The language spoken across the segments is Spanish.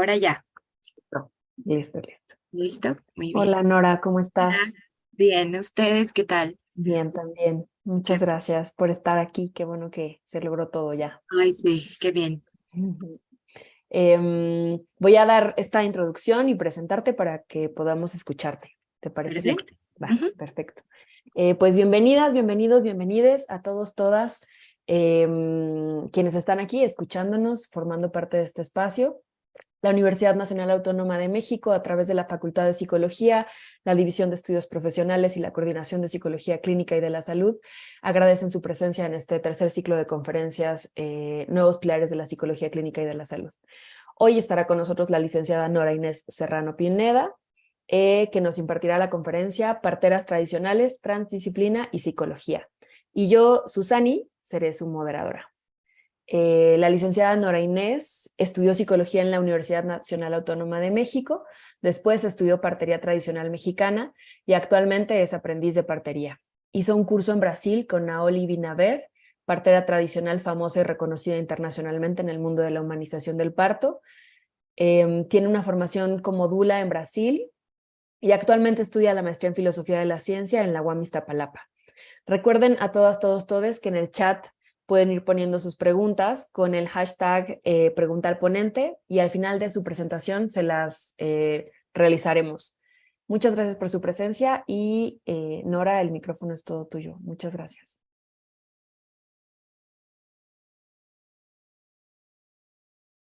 Ahora ya. Listo, listo. ¿Listo? Muy bien. Hola Nora, ¿cómo Hola. estás? Bien, ¿ustedes qué tal? Bien, también. Qué- Muchas gracias por estar aquí. Qué bueno que se logró todo ya. Ay, sí, qué bien. Ujú. Voy a dar esta introducción y presentarte para que podamos escucharte. ¿Te parece bien? Perfecto. Va, Ujú. perfecto. Pues bienvenidas, bienvenidos, bienvenides a todos, todas quienes están aquí escuchándonos, formando parte de este espacio. La Universidad Nacional Autónoma de México, a través de la Facultad de Psicología, la División de Estudios Profesionales y la Coordinación de Psicología Clínica y de la Salud, agradecen su presencia en este tercer ciclo de conferencias Nuevos Pilares de la Psicología Clínica y de la Salud. Hoy estará con nosotros la licenciada Nora Inés Serrano Pineda, que nos impartirá la conferencia Parteras Tradicionales, Transdisciplina y Psicología. Y yo, Susani, seré su moderadora. La licenciada Nora Inés estudió psicología en la Universidad Nacional Autónoma de México, después estudió partería tradicional mexicana y actualmente es aprendiz de partería. Hizo un curso en Brasil con Naoli Binaver, partera tradicional famosa y reconocida internacionalmente en el mundo de la humanización del parto. Tiene una formación como dula en Brasil y actualmente estudia la maestría en filosofía de la ciencia en la UAM Iztapalapa. Recuerden a todas, todos, todes que en el chat pueden ir poniendo sus preguntas con el hashtag pregunta al ponente y al final de su presentación se las realizaremos. Muchas gracias por su presencia y Nora, el micrófono es todo tuyo. Muchas gracias.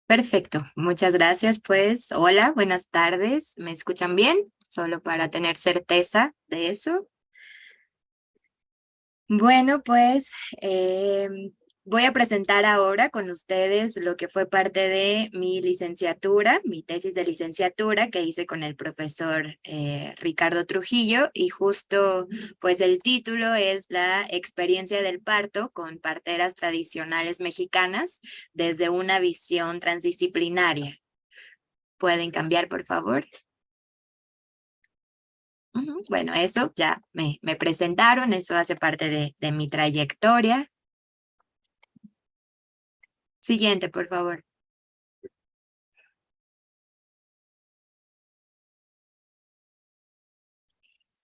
Perfecto. Muchas gracias. Pues, hola, buenas tardes. ¿Me escuchan bien? Solo para tener certeza de eso. Bueno, pues voy a presentar ahora con ustedes lo que fue parte de mi licenciatura, mi tesis de licenciatura que hice con el profesor Ricardo Trujillo y justo pues el título es La experiencia del parto con parteras tradicionales mexicanas desde una visión transdisciplinaria. ¿Pueden cambiar, por favor? Bueno, eso ya me presentaron, eso hace parte de mi trayectoria. Siguiente, por favor.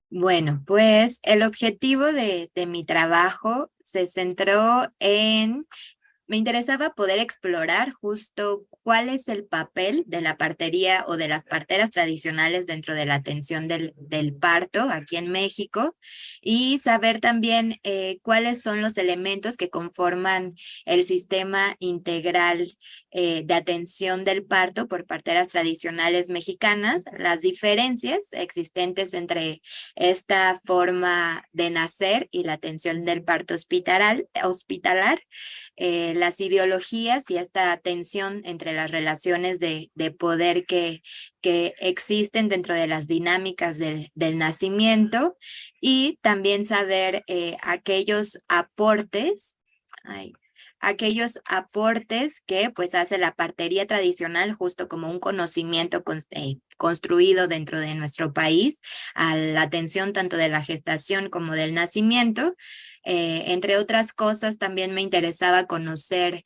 Bueno, pues el objetivo de mi trabajo se centró en me interesaba poder explorar justo cuál es el papel de la partería o de las parteras tradicionales dentro de la atención del parto aquí en México y saber también cuáles son los elementos que conforman el sistema integral de atención del parto por parteras tradicionales mexicanas, las diferencias existentes entre esta forma de nacer y la atención del parto hospitalar, las ideologías y esta tensión entre las relaciones de poder que existen dentro de las dinámicas del nacimiento y también saber aquellos aportes que pues hace la partería tradicional justo como un conocimiento construido dentro de nuestro país a la atención tanto de la gestación como del nacimiento. Entre otras cosas, también me interesaba conocer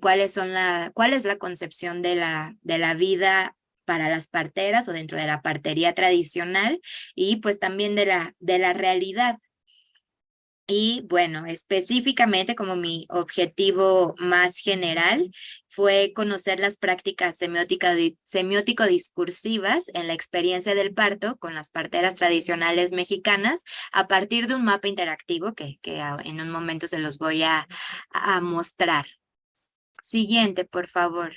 cuál es la concepción de la vida para las parteras o dentro de la partería tradicional y pues también de la realidad. Y bueno, específicamente como mi objetivo más general fue conocer las prácticas semiótico-discursivas en la experiencia del parto con las parteras tradicionales mexicanas a partir de un mapa interactivo que en un momento se los voy a mostrar. Siguiente, por favor.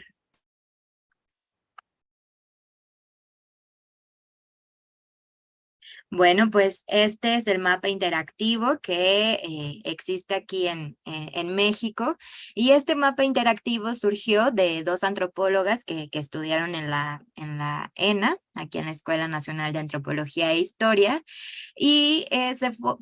Bueno, pues este es el mapa interactivo que existe aquí en México y este mapa interactivo surgió de dos antropólogas que estudiaron en la ENA, aquí en la Escuela Nacional de Antropología e Historia, y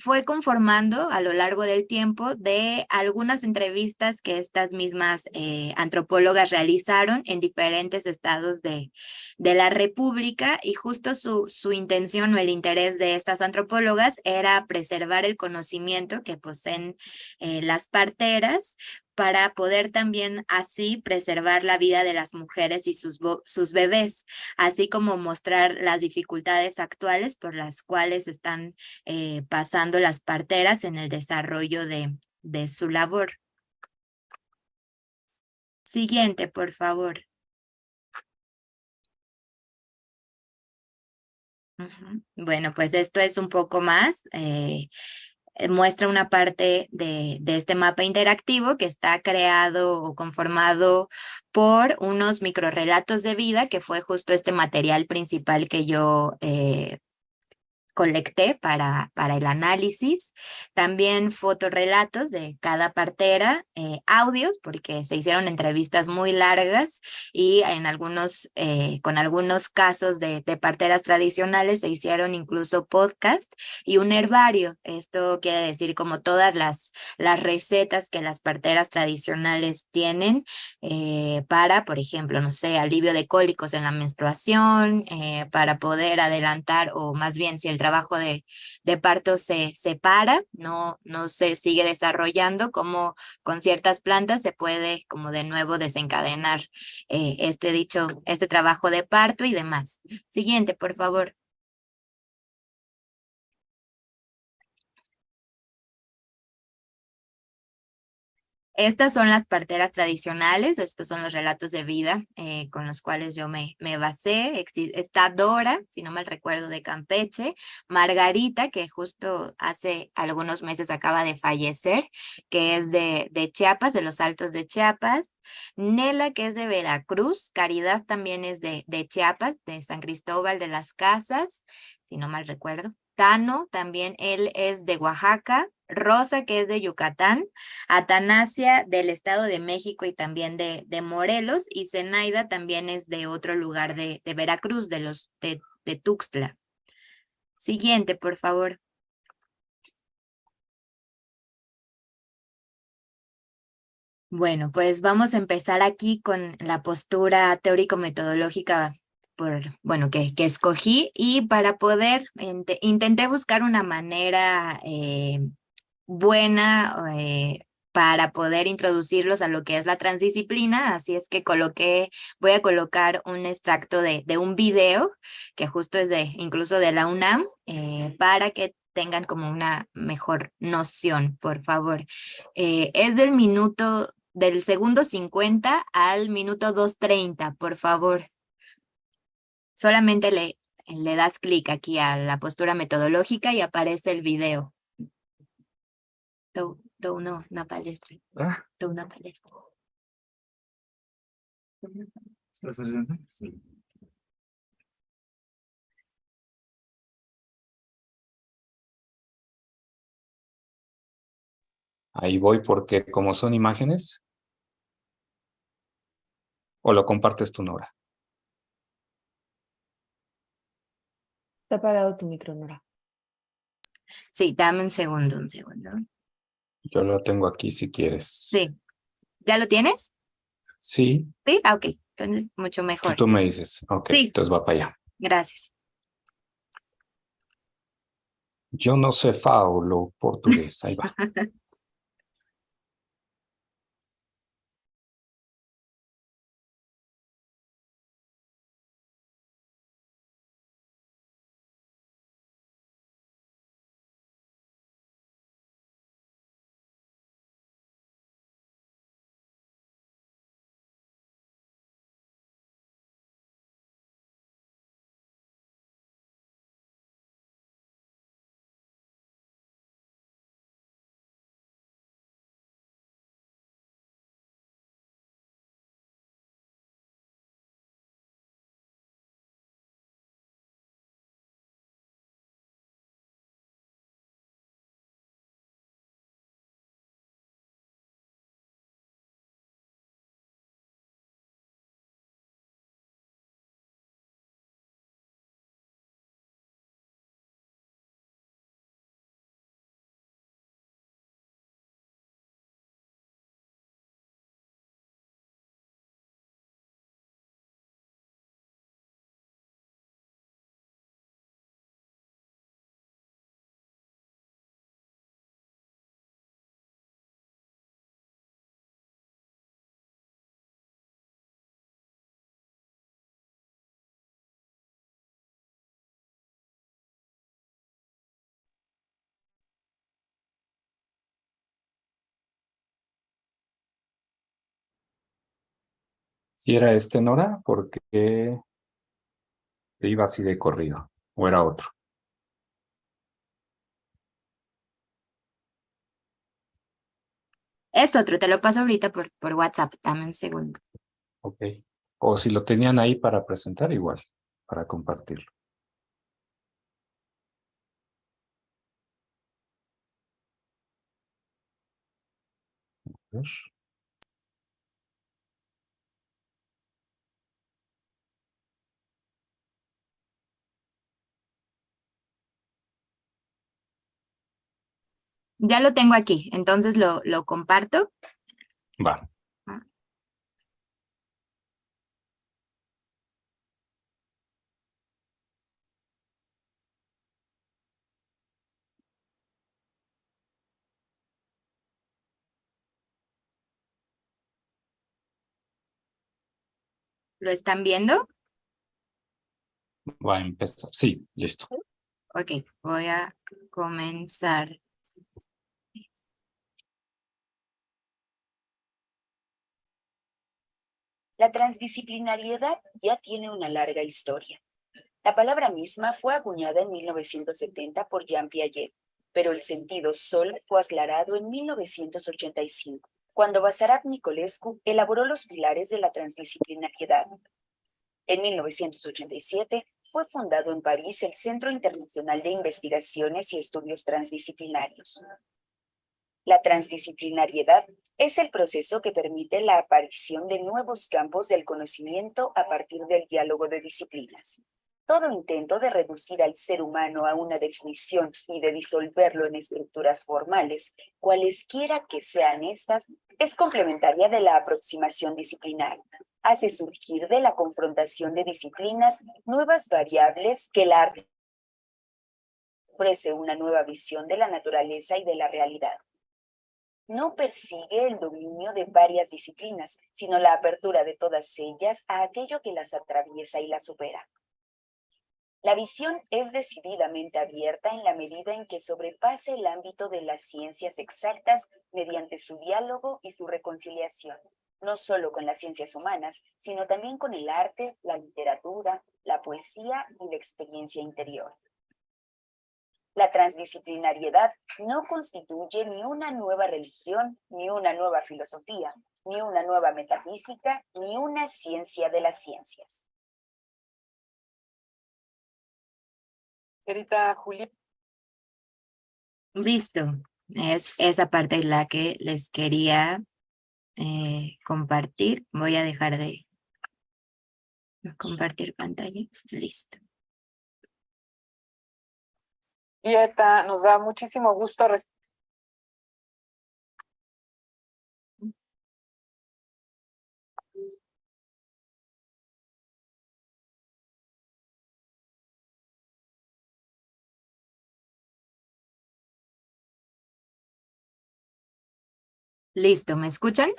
fue conformando a lo largo del tiempo de algunas entrevistas que estas mismas antropólogas realizaron en diferentes estados de la República y justo su intención o el interés de estas antropólogas era preservar el conocimiento que poseen las parteras para poder también así preservar la vida de las mujeres y sus bebés, así como mostrar las dificultades actuales por las cuales están pasando las parteras en el desarrollo de su labor. Siguiente, por favor. Bueno, pues esto es un poco más. Muestra una parte de este mapa interactivo que está creado o conformado por unos microrrelatos de vida, que fue justo este material principal que yo colecté para el análisis, también fotorrelatos de cada partera, audios, porque se hicieron entrevistas muy largas y con algunos casos de parteras tradicionales se hicieron incluso podcast y un herbario. Esto quiere decir como todas las recetas que las parteras tradicionales tienen para, por ejemplo, no sé, alivio de cólicos en la menstruación, para poder adelantar o más bien si el trabajo de parto se separa, no se sigue desarrollando, como con ciertas plantas se puede como de nuevo desencadenar este trabajo de parto y demás. Siguiente, por favor. Estas son las parteras tradicionales, estos son los relatos de vida con los cuales yo me basé. Está Dora, si no mal recuerdo, de Campeche, Margarita, que justo hace algunos meses acaba de fallecer, que es de Chiapas, de los Altos de Chiapas, Nela, que es de Veracruz, Caridad también es de Chiapas, de San Cristóbal de las Casas, si no mal recuerdo. Tano, también él es de Oaxaca, Rosa, que es de Yucatán, Atanasia del Estado de México y también de Morelos, y Zenaida también es de otro lugar de Veracruz, de Tuxtla. Siguiente, por favor. Bueno, pues vamos a empezar aquí con la postura teórico-metodológica bueno, que escogí, y para poder, intenté buscar una manera buena para poder introducirlos a lo que es la transdisciplina, así es que voy a colocar un extracto de un video que justo es incluso de la UNAM, para que tengan como una mejor noción, por favor. Es del segundo 50 al minuto 2:30, por favor. Solamente le das clic aquí a la postura metodológica y aparece el video. No, una palestra. Una palestra. ¿Estás presente? Sí. Ahí voy porque como son imágenes, o lo compartes tú, Nora. Está apagado tu micro, Nora. Sí, dame un segundo, un segundo. Yo lo tengo aquí si quieres. Sí. ¿Ya lo tienes? Sí. Sí, ok. Entonces, mucho mejor. Tú me dices. Ok, sí. Entonces va para allá. Gracias. Yo no sé faulo portugués. Ahí va. Si era este, Nora, porque te iba así de corrido, o era otro. Es otro, te lo paso ahorita por WhatsApp, dame un segundo. Ok. O si lo tenían ahí para presentar, igual, para compartirlo. A ver. Ya lo tengo aquí, entonces lo comparto. Va. Ah, ¿lo están viendo? Va a empezar. Sí, listo. Ok, voy a comenzar. La transdisciplinariedad ya tiene una larga historia. La palabra misma fue acuñada en 1970 por Jean Piaget, pero el sentido solo fue aclarado en 1985, cuando Basarab Nicolescu elaboró los pilares de la transdisciplinariedad. En 1987 fue fundado en París el Centro Internacional de Investigaciones y Estudios Transdisciplinarios. La transdisciplinariedad es el proceso que permite la aparición de nuevos campos del conocimiento a partir del diálogo de disciplinas. Todo intento de reducir al ser humano a una definición y de disolverlo en estructuras formales, cualesquiera que sean estas, es complementaria de la aproximación disciplinar. Hace surgir de la confrontación de disciplinas nuevas variables que la ofrece una nueva visión de la naturaleza y de la realidad. No persigue el dominio de varias disciplinas, sino la apertura de todas ellas a aquello que las atraviesa y las supera. La visión es decididamente abierta en la medida en que sobrepasa el ámbito de las ciencias exactas mediante su diálogo y su reconciliación, no solo con las ciencias humanas, sino también con el arte, la literatura, la poesía y la experiencia interior. La transdisciplinariedad no constituye ni una nueva religión, ni una nueva filosofía, ni una nueva metafísica, ni una ciencia de las ciencias. Querida Juli. Listo, es esa parte la que les quería compartir. Voy a dejar de compartir pantalla. Listo. Julieta, nos da muchísimo gusto Listo, ¿me escuchan?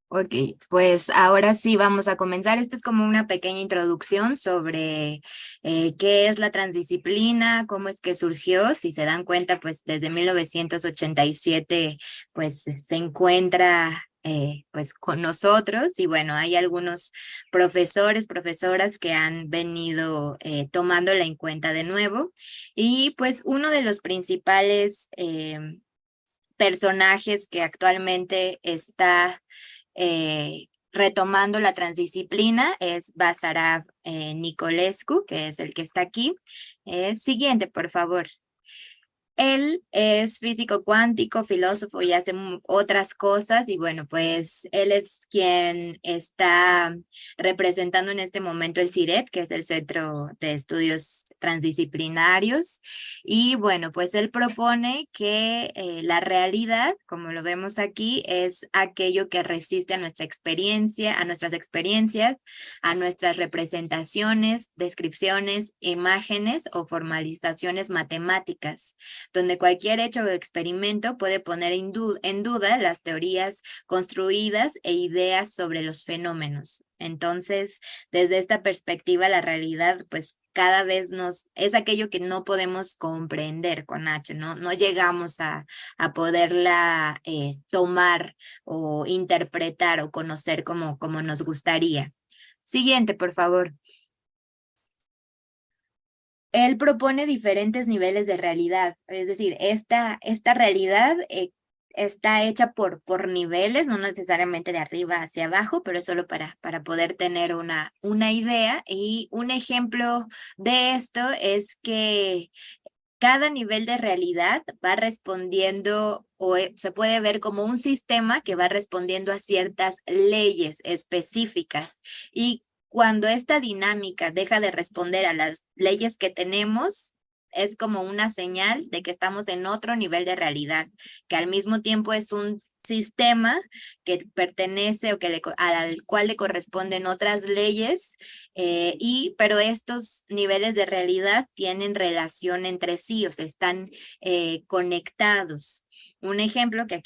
Ok, pues ahora sí vamos a comenzar. Esta es como una pequeña introducción sobre qué es la transdisciplina, cómo es que surgió. Si se dan cuenta, pues desde 1987 pues se encuentra pues con nosotros y bueno, hay algunos profesores, profesoras que han venido tomándola en cuenta de nuevo y pues uno de los principales personajes que actualmente está retomando la transdisciplina es Basarab Nicolescu, que es el que está aquí. Siguiente, por favor. Él es físico cuántico, filósofo y hace otras cosas y bueno, pues él es quien está representando en este momento el CIRET, que es el Centro de Estudios Transdisciplinarios. Y bueno, pues él propone que la realidad, como lo vemos aquí, es aquello que resiste a nuestra experiencia, a nuestras experiencias, a nuestras representaciones, descripciones, imágenes o formalizaciones matemáticas. donde cualquier hecho o experimento puede poner en duda las teorías construidas e ideas sobre los fenómenos. Entonces, desde esta perspectiva, la realidad, pues cada vez es aquello que no podemos comprender con H, no llegamos a poderla tomar o interpretar o conocer como nos gustaría. Siguiente, por favor. Él propone diferentes niveles de realidad, es decir, esta realidad está hecha por niveles, no necesariamente de arriba hacia abajo, pero es solo para poder tener una idea. Y un ejemplo de esto es que cada nivel de realidad va respondiendo o se puede ver como un sistema que va respondiendo a ciertas leyes específicas. Y cuando esta dinámica deja de responder a las leyes que tenemos, es como una señal de que estamos en otro nivel de realidad, que al mismo tiempo es un sistema que pertenece o al cual le corresponden otras leyes, pero estos niveles de realidad tienen relación entre sí, o sea, están conectados. Un ejemplo que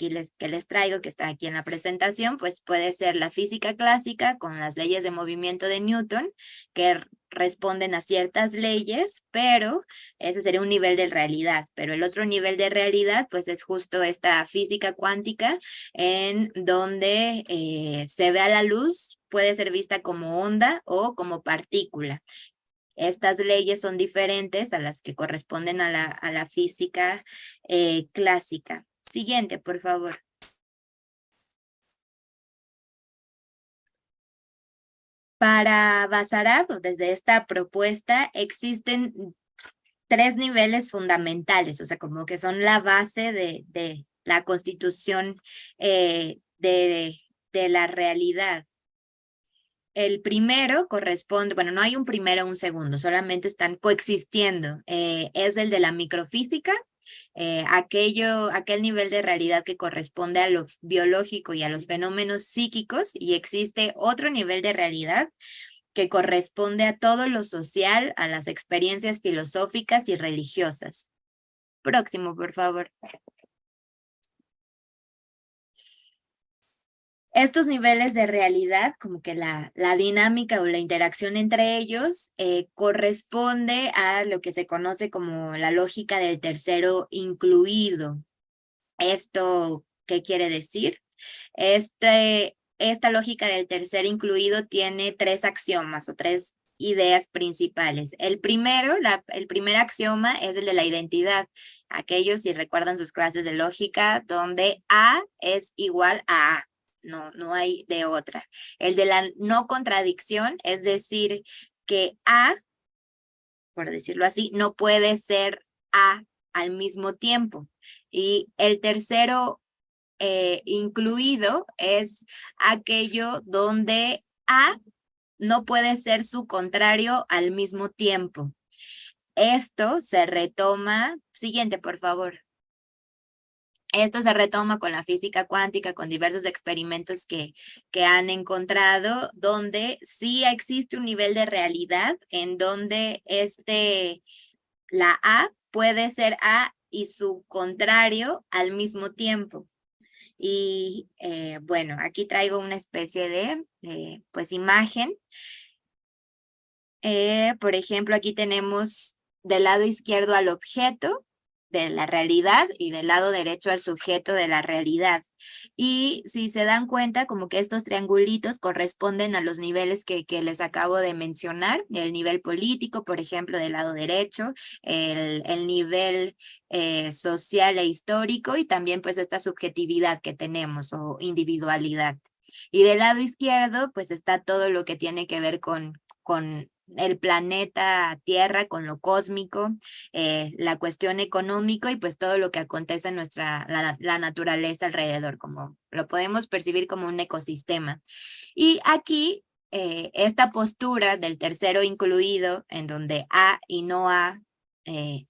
les traigo, que está aquí en la presentación, pues puede ser la física clásica con las leyes de movimiento de Newton, que responden a ciertas leyes, pero ese sería un nivel de realidad. Pero el otro nivel de realidad, pues es justo esta física cuántica, en donde se ve a la luz, puede ser vista como onda o como partícula. Estas leyes son diferentes a las que corresponden a la física clásica. Siguiente, por favor. Para Basarab, desde esta propuesta, existen 3 niveles fundamentales, o sea, como que son la base de la constitución de la realidad. El primero corresponde, bueno, no hay un primero o un segundo, solamente están coexistiendo. Es el de la microfísica, aquel nivel de realidad que corresponde a lo biológico y a los fenómenos psíquicos, y existe otro nivel de realidad que corresponde a todo lo social, a las experiencias filosóficas y religiosas. Próximo, por favor. Estos niveles de realidad, como que la dinámica o la interacción entre ellos corresponde a lo que se conoce como la lógica del tercero incluido. ¿Esto qué quiere decir? Esta lógica del tercer incluido tiene 3 axiomas o 3 ideas principales. El primer axioma es el de la identidad. Aquellos, si recuerdan sus clases de lógica, donde A es igual a A. No hay de otra. El de la no contradicción, es decir, que A, por decirlo así, no puede ser A al mismo tiempo. Y el tercero incluido es aquello donde A no puede ser su contrario al mismo tiempo. Esto se retoma, siguiente por favor. Esto se retoma con la física cuántica, con diversos experimentos que han encontrado, donde sí existe un nivel de realidad en donde la A puede ser A y su contrario al mismo tiempo. Y bueno, aquí traigo una especie de pues imagen. Por ejemplo, aquí tenemos del lado izquierdo al objeto de la realidad y del lado derecho al sujeto de la realidad. Y si se dan cuenta, como que estos triangulitos corresponden a los niveles que les acabo de mencionar. El nivel político, por ejemplo, del lado derecho, el nivel social e histórico, y también pues esta subjetividad que tenemos o individualidad. Y del lado izquierdo, pues está todo lo que tiene que ver con el planeta Tierra, con lo cósmico, la cuestión económico y pues todo lo que acontece en la naturaleza alrededor, como lo podemos percibir como un ecosistema. Y aquí, esta postura del tercero incluido, en donde A y no A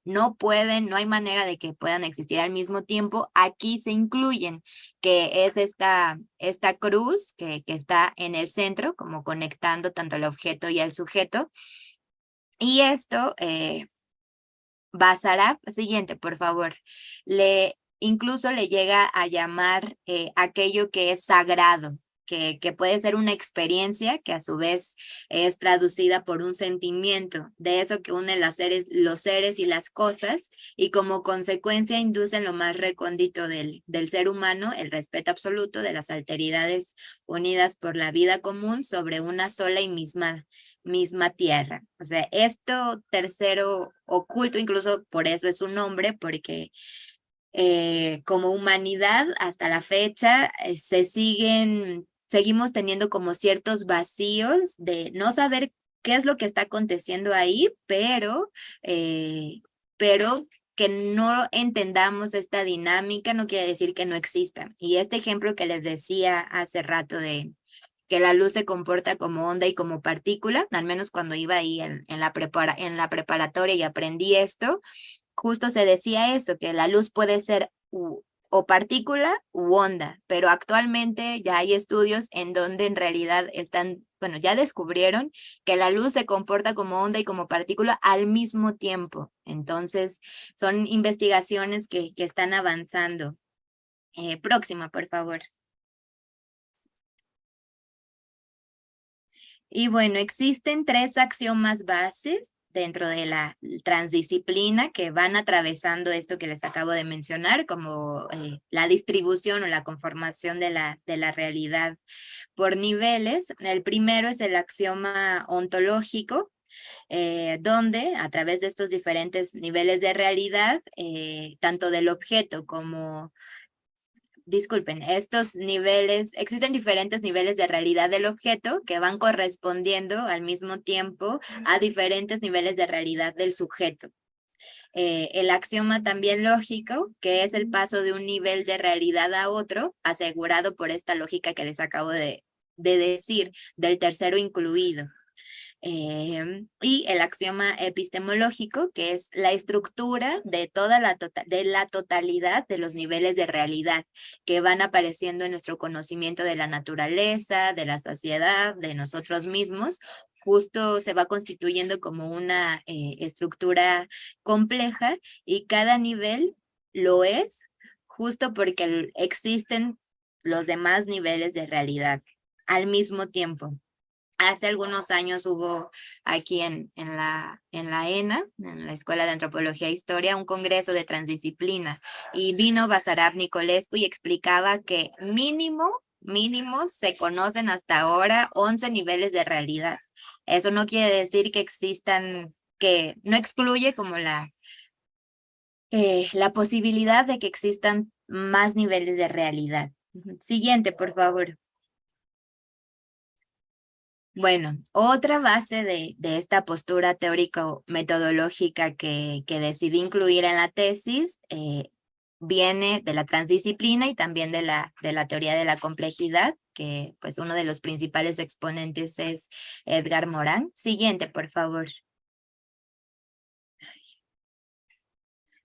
no hay manera de que puedan existir al mismo tiempo, aquí se incluyen, que es esta cruz que está en el centro, como conectando tanto al objeto y al sujeto. Y esto Basarab, siguiente, por favor, incluso le llega a llamar aquello que es sagrado, que puede ser una experiencia que a su vez es traducida por un sentimiento, de eso que une los seres y las cosas, y como consecuencia induce en lo más recóndito del ser humano el respeto absoluto de las alteridades unidas por la vida común sobre una sola y misma tierra. O sea, esto tercero oculto, incluso por eso es su nombre, porque como humanidad hasta la fecha seguimos teniendo como ciertos vacíos de no saber qué es lo que está aconteciendo ahí, pero que no entendamos esta dinámica no quiere decir que no exista. Y este ejemplo que les decía hace rato de que la luz se comporta como onda y como partícula, al menos cuando iba ahí en la preparatoria y aprendí esto, justo se decía eso, que la luz puede ser o partícula u onda, pero actualmente ya hay estudios en donde en realidad bueno, ya descubrieron que la luz se comporta como onda y como partícula al mismo tiempo. Entonces, son investigaciones que están avanzando. Próxima, por favor. Y bueno, existen 3 axiomas bases dentro de la transdisciplina que van atravesando esto que les acabo de mencionar, como la distribución o la conformación de la realidad por niveles. El primero es el axioma ontológico, donde a través de estos diferentes niveles de realidad, tanto del objeto como disculpen, existen diferentes niveles de realidad del objeto que van correspondiendo al mismo tiempo a diferentes niveles de realidad del sujeto. El axioma también lógico, que es el paso de un nivel de realidad a otro, asegurado por esta lógica que les acabo de decir, del tercero incluido. Y el axioma epistemológico, que es la estructura de de la totalidad de los niveles de realidad que van apareciendo en nuestro conocimiento de la naturaleza, de la sociedad, de nosotros mismos. Justo se va constituyendo como una estructura compleja y cada nivel lo es justo porque existen los demás niveles de realidad al mismo tiempo. Hace algunos años hubo aquí en la ENA, en la Escuela de Antropología e Historia, un congreso de transdisciplina y vino Basarab Nicolescu y explicaba que mínimo se conocen hasta ahora 11 niveles de realidad. Eso no quiere decir que existan, que no excluye como la posibilidad de que existan más niveles de realidad. Siguiente, por favor. Bueno, otra base de esta postura teórico-metodológica que decidí incluir en la tesis viene de la transdisciplina y también de la teoría de la complejidad, que pues uno de los principales exponentes es Edgar Morin. Siguiente, por favor.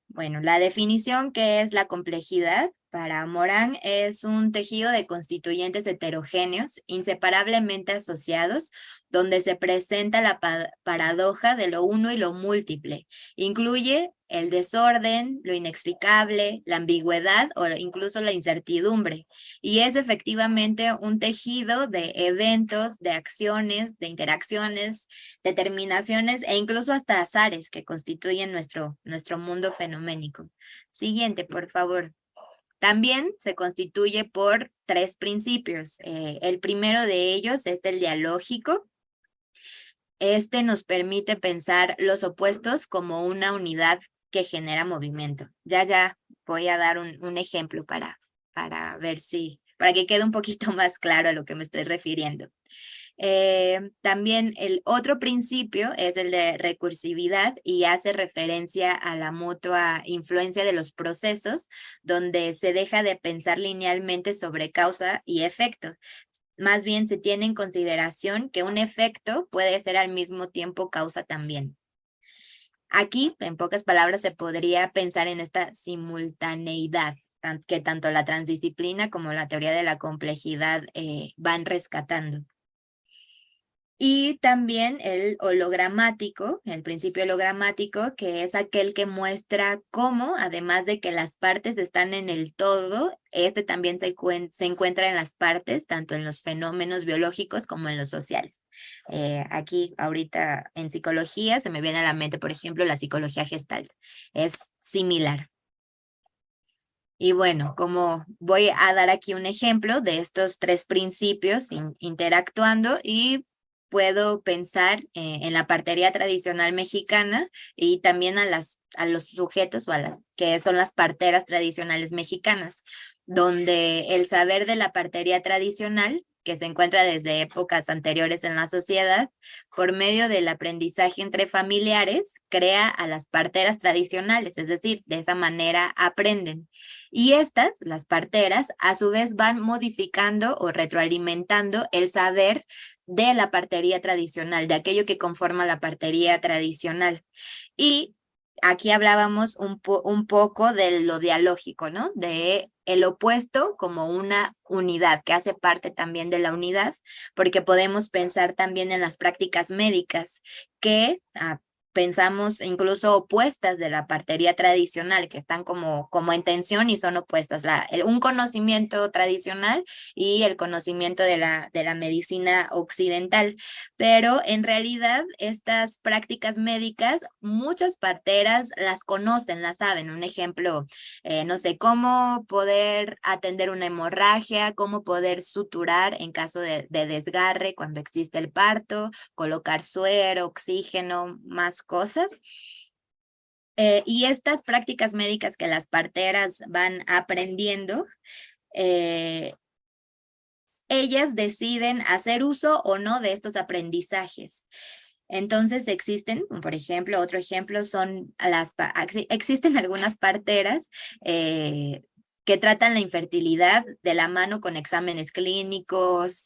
Bueno, la definición que es la complejidad para Morin es un tejido de constituyentes heterogéneos, inseparablemente asociados, donde se presenta la paradoja de lo uno y lo múltiple. Incluye el desorden, lo inexplicable, la ambigüedad o incluso la incertidumbre. Y es efectivamente un tejido de eventos, de acciones, de interacciones, determinaciones e incluso hasta azares que constituyen nuestro mundo fenoménico. Siguiente, por favor. También se constituye por 3 principios. El primero de ellos es el dialógico. Este nos permite pensar los opuestos como una unidad que genera movimiento. Ya voy a dar un ejemplo para ver para que quede un poquito más claro a lo que me estoy refiriendo. También el otro principio es el de recursividad y hace referencia a la mutua influencia de los procesos, donde se deja de pensar linealmente sobre causa y efecto. Más bien se tiene en consideración que un efecto puede ser al mismo tiempo causa también. Aquí, en pocas palabras, se podría pensar en esta simultaneidad que tanto la transdisciplina como la teoría de la complejidad van rescatando. Y también el hologramático, el principio hologramático, que es aquel que muestra cómo, además de que las partes están en el todo, este también se encuentra en las partes, tanto en los fenómenos biológicos como en los sociales. Aquí, ahorita en psicología, se me viene a la mente, por ejemplo, la psicología gestalt. Es similar. Y bueno, como voy a dar aquí un ejemplo de estos tres principios interactuando y puedo pensar en la partería tradicional mexicana y también a los sujetos o a las que son las parteras tradicionales mexicanas, donde el saber de la partería tradicional, que se encuentra desde épocas anteriores en la sociedad, por medio del aprendizaje entre familiares, crea a las parteras tradicionales, es decir, de esa manera aprenden. Y estas, las parteras, a su vez van modificando o retroalimentando el saber de la partería tradicional, de aquello que conforma la partería tradicional. Y aquí hablábamos un poco de lo dialógico, ¿no? De el opuesto como una unidad, que hace parte también de la unidad, porque podemos pensar también en las prácticas médicas, que pensamos incluso opuestas de la partería tradicional, que están como en tensión y son opuestas. Un conocimiento tradicional y el conocimiento de la medicina occidental. Pero en realidad estas prácticas médicas, muchas parteras las conocen, las saben. Un ejemplo, no sé, cómo poder atender una hemorragia, cómo poder suturar en caso de desgarre cuando existe el parto, colocar suero, oxígeno, más cosas. Y estas prácticas médicas que las parteras van aprendiendo, ellas deciden hacer uso o no de estos aprendizajes. Entonces existen, por ejemplo, otro ejemplo son existen algunas parteras que tratan la infertilidad de la mano con exámenes clínicos,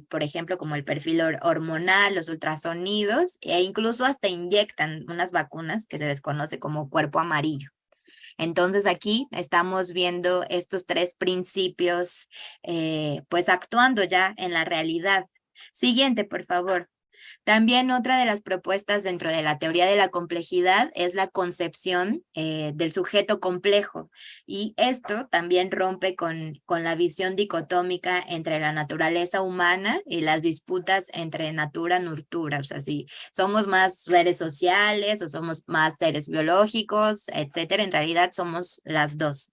por ejemplo, como el perfil hormonal, los ultrasonidos, e incluso hasta inyectan unas vacunas que se desconoce como cuerpo amarillo. Entonces aquí estamos viendo estos tres principios, pues actuando ya en la realidad. Siguiente, por favor. También otra de las propuestas dentro de la teoría de la complejidad es la concepción del sujeto complejo, y esto también rompe con la visión dicotómica entre la naturaleza humana y las disputas entre natura-nurtura. O sea, si somos más seres sociales o somos más seres biológicos, etcétera, en realidad somos las dos.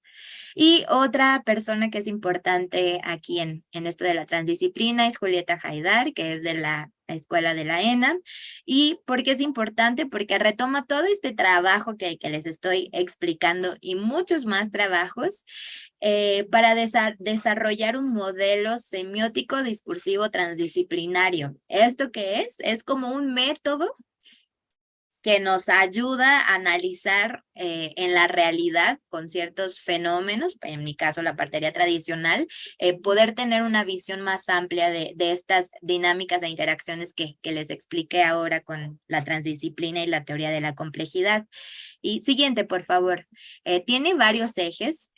Y otra persona que es importante aquí en esto de la transdisciplina es Julieta Haidar, que es de la escuela de la ENA. ¿Y por qué es importante? Porque retoma todo este trabajo que les estoy explicando y muchos más trabajos para desarrollar un modelo semiótico discursivo transdisciplinario. ¿Esto qué es? Es como un método que nos ayuda a analizar en la realidad con ciertos fenómenos, en mi caso la partería tradicional, poder tener una visión más amplia de estas dinámicas de interacciones que les expliqué ahora con la transdisciplina y la teoría de la complejidad. Y siguiente, por favor. Tiene varios ejes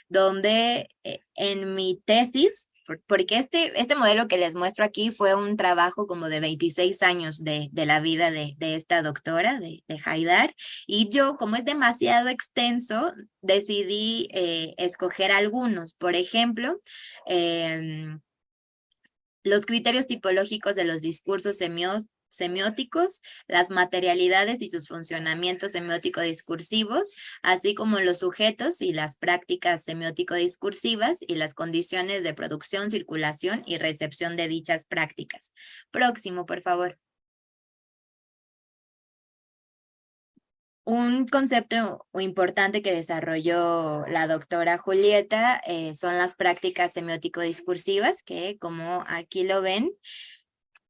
donde en mi tesis, porque este modelo que les muestro aquí fue un trabajo como de 26 años de la vida de esta doctora, de Haidar, y yo, como es demasiado extenso, decidí escoger algunos. Por ejemplo, los criterios tipológicos de los discursos semióticos, las materialidades y sus funcionamientos semiótico-discursivos, así como los sujetos y las prácticas semiótico-discursivas y las condiciones de producción, circulación y recepción de dichas prácticas. Próximo, por favor. Un concepto importante que desarrolló la doctora Julieta son las prácticas semiótico-discursivas, que como aquí lo ven,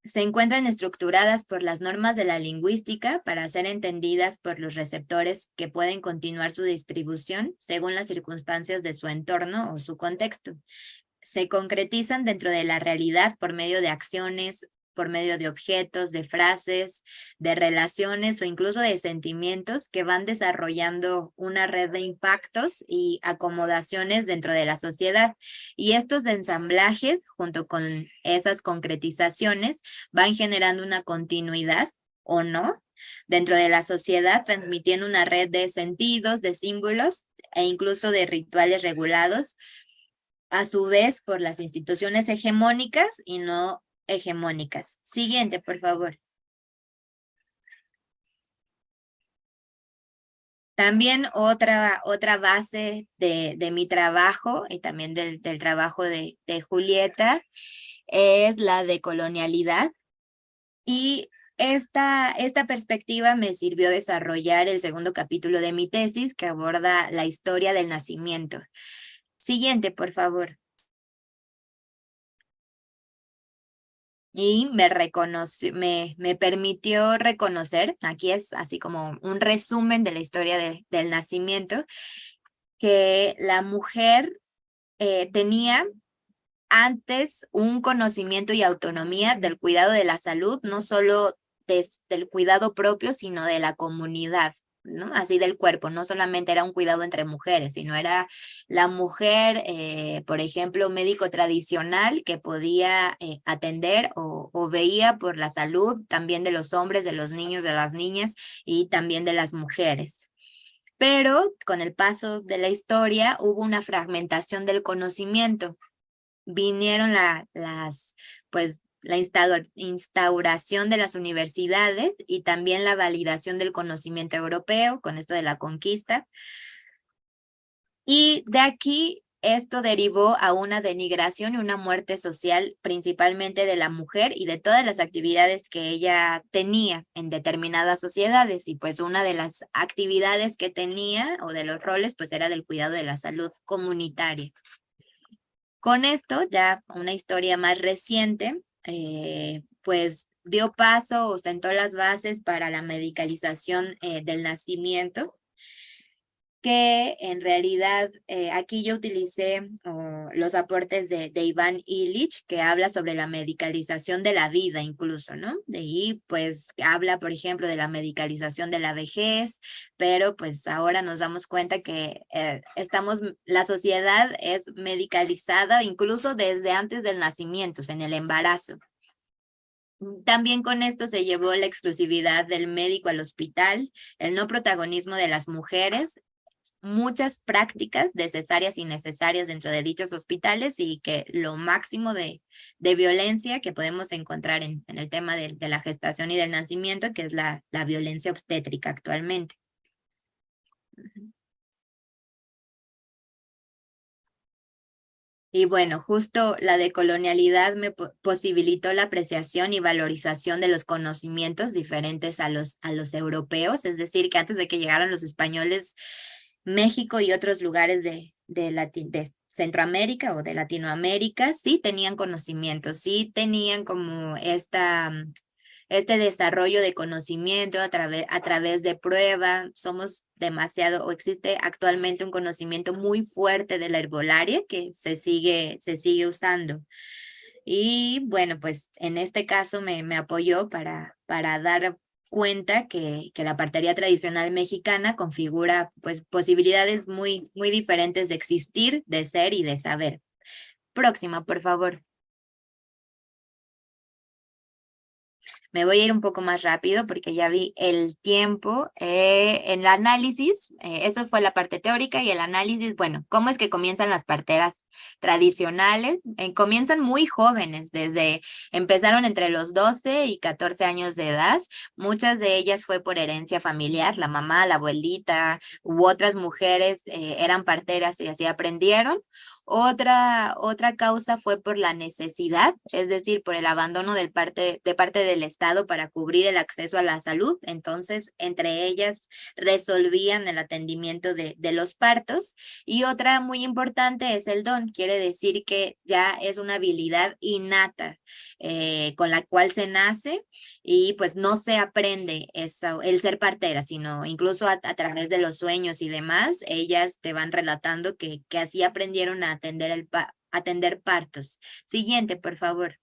se encuentran estructuradas por las normas de la lingüística para ser entendidas por los receptores, que pueden continuar su distribución según las circunstancias de su entorno o su contexto. Se concretizan dentro de la realidad por medio de acciones, por medio de objetos, de frases, de relaciones o incluso de sentimientos que van desarrollando una red de impactos y acomodaciones dentro de la sociedad. Y estos ensamblajes, junto con esas concretizaciones, van generando una continuidad o no dentro de la sociedad, transmitiendo una red de sentidos, de símbolos e incluso de rituales regulados, a su vez por las instituciones hegemónicas y no hegemónicas. Siguiente, por favor. También otra base de mi trabajo y también del trabajo de Julieta es la decolonialidad. Y esta perspectiva me sirvió desarrollar el segundo capítulo de mi tesis, que aborda la historia del nacimiento. Siguiente, por favor. Y me permitió reconocer, aquí es así como un resumen de la historia del nacimiento, que la mujer tenía antes un conocimiento y autonomía del cuidado de la salud, no solo del cuidado propio, sino de la comunidad, ¿no? Así del cuerpo, no solamente era un cuidado entre mujeres, sino era la mujer, por ejemplo, médico tradicional que podía atender o veía por la salud también de los hombres, de los niños, de las niñas y también de las mujeres. Pero con el paso de la historia hubo una fragmentación del conocimiento. Vinieron la instauración de las universidades y también la validación del conocimiento europeo con esto de la conquista. Y de aquí esto derivó a una denigración y una muerte social, principalmente de la mujer y de todas las actividades que ella tenía en determinadas sociedades. Y pues una de las actividades que tenía o de los roles pues era del cuidado de la salud comunitaria. Con esto, ya una historia más reciente, pues dio paso o sentó las bases para la medicalización del nacimiento, que en realidad aquí yo utilicé los aportes de Iván Illich, que habla sobre la medicalización de la vida incluso, ¿no? De ahí pues habla, por ejemplo, de la medicalización de la vejez, pero pues ahora nos damos cuenta que la sociedad es medicalizada incluso desde antes del nacimiento, en el embarazo. También con esto se llevó la exclusividad del médico al hospital, el no protagonismo de las mujeres, muchas prácticas de cesáreas innecesarias dentro de dichos hospitales y que lo máximo de violencia que podemos encontrar en el tema de la gestación y del nacimiento, que es la violencia obstétrica actualmente. Y bueno, justo la decolonialidad me posibilitó la apreciación y valorización de los conocimientos diferentes a los europeos, es decir, que antes de que llegaran los españoles, México y otros lugares de Centroamérica o de Latinoamérica sí tenían conocimientos, sí tenían como este desarrollo de conocimiento a través de prueba. Somos demasiado, o existe actualmente un conocimiento muy fuerte de la herbolaria que se sigue usando. Y bueno, pues en este caso me apoyó para dar cuenta que la partería tradicional mexicana configura pues posibilidades muy diferentes de existir, de ser y de saber. Próxima, por favor. Me voy a ir un poco más rápido porque ya vi el tiempo. En el análisis, eso fue la parte teórica y el análisis, bueno, ¿cómo es que comienzan las parteras tradicionales? Comienzan muy jóvenes, empezaron entre los 12 y 14 años de edad. Muchas de ellas fue por herencia familiar, la mamá, la abuelita u otras mujeres eran parteras y así aprendieron. Otra causa fue por la necesidad, es decir, por el abandono de parte del Estado para cubrir el acceso a la salud. Entonces, entre ellas resolvían el atendimiento de los partos. Y otra muy importante es el don, quiere decir que ya es una habilidad innata con la cual se nace y pues no se aprende el ser partera, sino incluso a través de los sueños y demás, ellas te van relatando que así aprendieron a atender partos. Siguiente, por favor.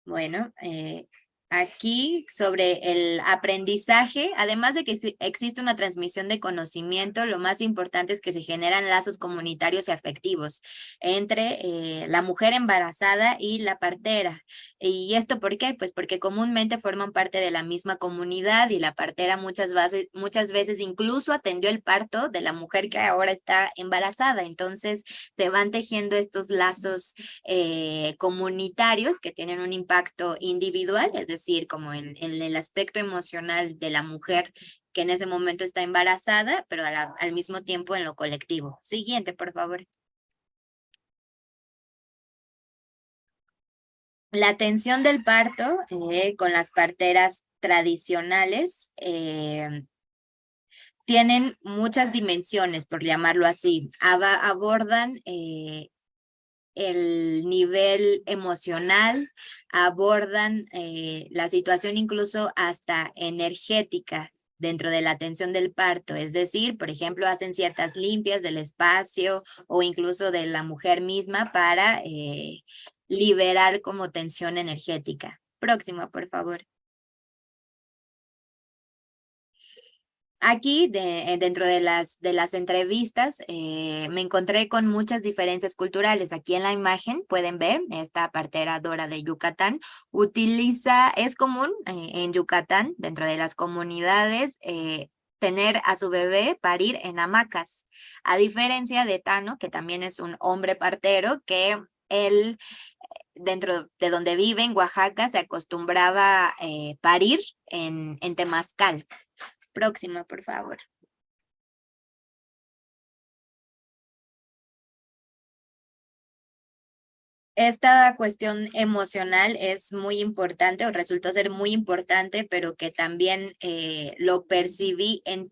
Bueno, aquí sobre el aprendizaje, además de que existe una transmisión de conocimiento, lo más importante es que se generan lazos comunitarios y afectivos entre la mujer embarazada y la partera. ¿Y esto por qué? Pues porque comúnmente forman parte de la misma comunidad y la partera muchas veces incluso atendió el parto de la mujer que ahora está embarazada. Entonces se van tejiendo estos lazos comunitarios que tienen un impacto individual, es decir, como en el aspecto emocional de la mujer que en ese momento está embarazada, pero al mismo tiempo en lo colectivo. Siguiente, por favor. La atención del parto con las parteras tradicionales tienen muchas dimensiones, por llamarlo así. Abordan el nivel emocional, abordan la situación incluso hasta energética dentro de la atención del parto, es decir, por ejemplo, hacen ciertas limpias del espacio o incluso de la mujer misma para liberar como tensión energética. Próximo, por favor. Aquí, dentro de las entrevistas, me encontré con muchas diferencias culturales. Aquí en la imagen pueden ver, esta partera Dora de Yucatán es común en Yucatán, dentro de las comunidades, tener a su bebé parir en hamacas. A diferencia de Tano, que también es un hombre partero, que él, dentro de donde vive, en Oaxaca, se acostumbraba parir en temazcal. Próximo, por favor. Esta cuestión emocional es muy importante o resultó ser muy importante, pero que también lo percibí en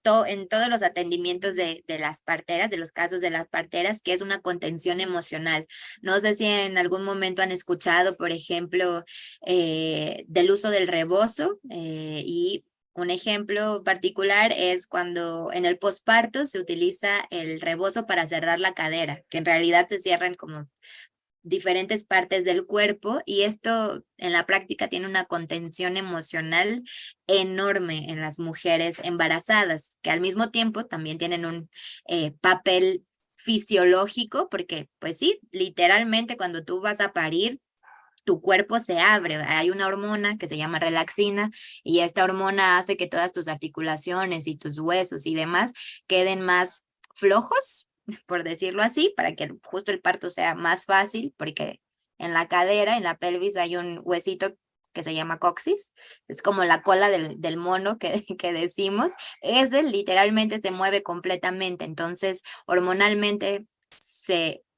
todos los atendimientos de las parteras, de los casos de las parteras, que es una contención emocional. No sé si en algún momento han escuchado, por ejemplo, del uso del rebozo y un ejemplo particular es cuando en el posparto se utiliza el rebozo para cerrar la cadera, que en realidad se cierran como diferentes partes del cuerpo y esto en la práctica tiene una contención emocional enorme en las mujeres embarazadas, que al mismo tiempo también tienen un papel fisiológico, porque pues sí, literalmente cuando tú vas a parir, tu cuerpo se abre, hay una hormona que se llama relaxina y esta hormona hace que todas tus articulaciones y tus huesos y demás queden más flojos, por decirlo así, para que justo el parto sea más fácil, porque en la cadera, en la pelvis hay un huesito que se llama coxis, es como la cola del mono que decimos, ese literalmente se mueve completamente, entonces hormonalmente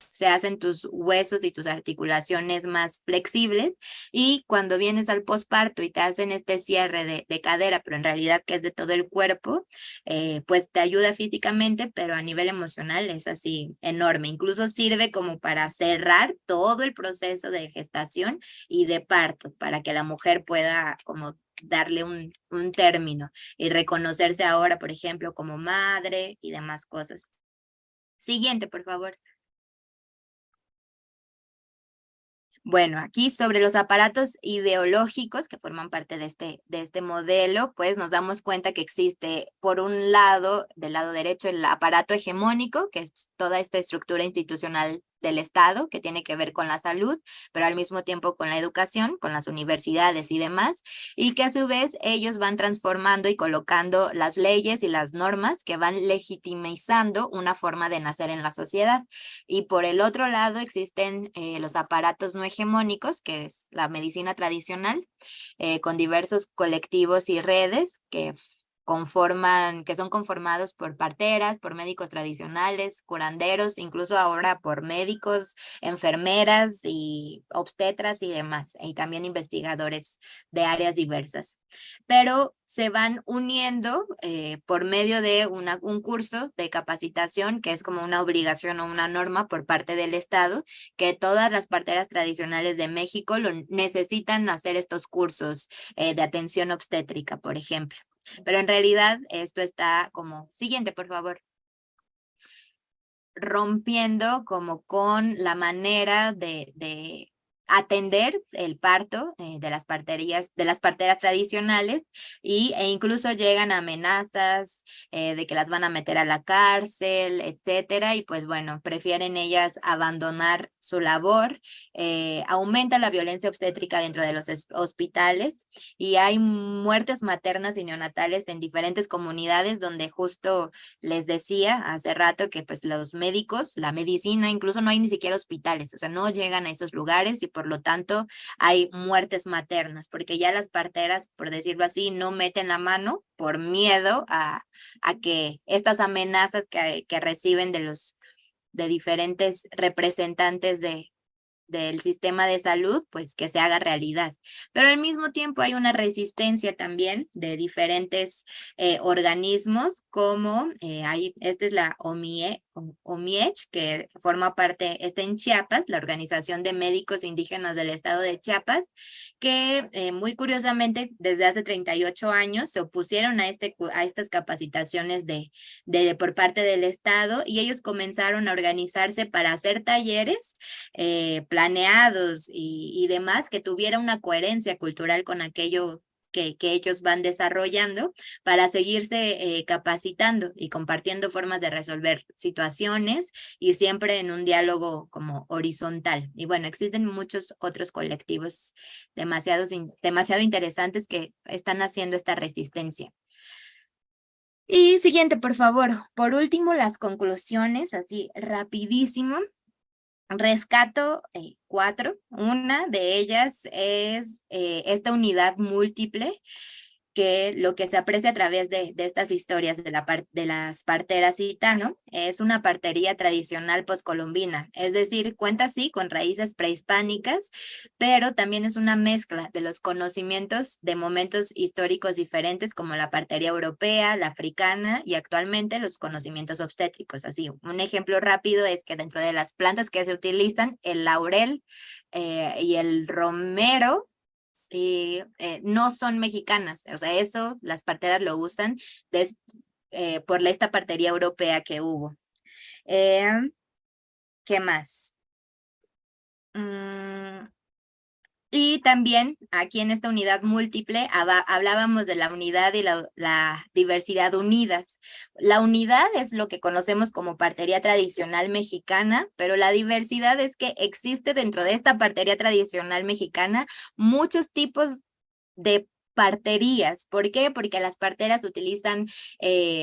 se hacen tus huesos y tus articulaciones más flexibles y cuando vienes al posparto y te hacen este cierre de cadera, pero en realidad que es de todo el cuerpo, pues te ayuda físicamente, pero a nivel emocional es así enorme. Incluso sirve como para cerrar todo el proceso de gestación y de parto, para que la mujer pueda como darle un término y reconocerse ahora, por ejemplo, como madre y demás cosas. Siguiente, por favor. Bueno, aquí sobre los aparatos ideológicos que forman parte de este modelo, pues nos damos cuenta que existe, por un lado, del lado derecho, el aparato hegemónico, que es toda esta estructura institucional del Estado, que tiene que ver con la salud, pero al mismo tiempo con la educación, con las universidades y demás, y que a su vez ellos van transformando y colocando las leyes y las normas que van legitimizando una forma de nacer en la sociedad. Y por el otro lado existen los aparatos no hegemónicos, que es la medicina tradicional, con diversos colectivos y redes que son conformados por parteras, por médicos tradicionales, curanderos, incluso ahora por médicos, enfermeras y obstetras y demás, y también investigadores de áreas diversas. Pero se van uniendo por medio de un curso de capacitación que es como una obligación o una norma por parte del Estado, que todas las parteras tradicionales de México necesitan hacer estos cursos de atención obstétrica, por ejemplo. Pero en realidad esto está como, siguiente, por favor, rompiendo como con la manera de atender el parto de las parteras tradicionales e incluso llegan amenazas de que las van a meter a la cárcel, etcétera, y pues bueno, prefieren ellas abandonar su labor. Aumenta la violencia obstétrica dentro de los hospitales y hay muertes maternas y neonatales en diferentes comunidades donde justo les decía hace rato que pues los médicos, la medicina, incluso no hay ni siquiera hospitales, o sea, no llegan a esos lugares y por lo tanto hay muertes maternas, porque ya las parteras, por decirlo así, no meten la mano por miedo a que estas amenazas que reciben de diferentes representantes del sistema de salud, pues que se haga realidad. Pero al mismo tiempo hay una resistencia también de diferentes organismos, como esta es la OMIECH, que forma parte, está en Chiapas, la Organización de Médicos Indígenas del Estado de Chiapas, que muy curiosamente desde hace 38 años se opusieron a estas capacitaciones por parte del Estado, y ellos comenzaron a organizarse para hacer talleres planeados y demás, que tuviera una coherencia cultural con aquello que ellos van desarrollando para seguirse capacitando y compartiendo formas de resolver situaciones y siempre en un diálogo como horizontal. Y bueno, existen muchos otros colectivos demasiado interesantes que están haciendo esta resistencia. Y siguiente, por favor. Por último, las conclusiones, así rapidísimo. Rescato 4. Una de ellas es esta unidad múltiple, que lo que se aprecia a través de estas historias de las parteras Itano es una partería tradicional poscolombina, es decir, cuenta sí con raíces prehispánicas, pero también es una mezcla de los conocimientos de momentos históricos diferentes como la partería europea, la africana y actualmente los conocimientos obstétricos. Así, un ejemplo rápido es que dentro de las plantas que se utilizan, el laurel y el romero no son mexicanas, o sea, eso las parteras lo usan por esta partería europea que hubo. ¿Qué más? Y también aquí en esta unidad múltiple hablábamos de la unidad y la diversidad unidas. La unidad es lo que conocemos como partería tradicional mexicana, pero la diversidad es que existe dentro de esta partería tradicional mexicana muchos tipos de parterías. ¿Por qué? Porque las parteras utilizan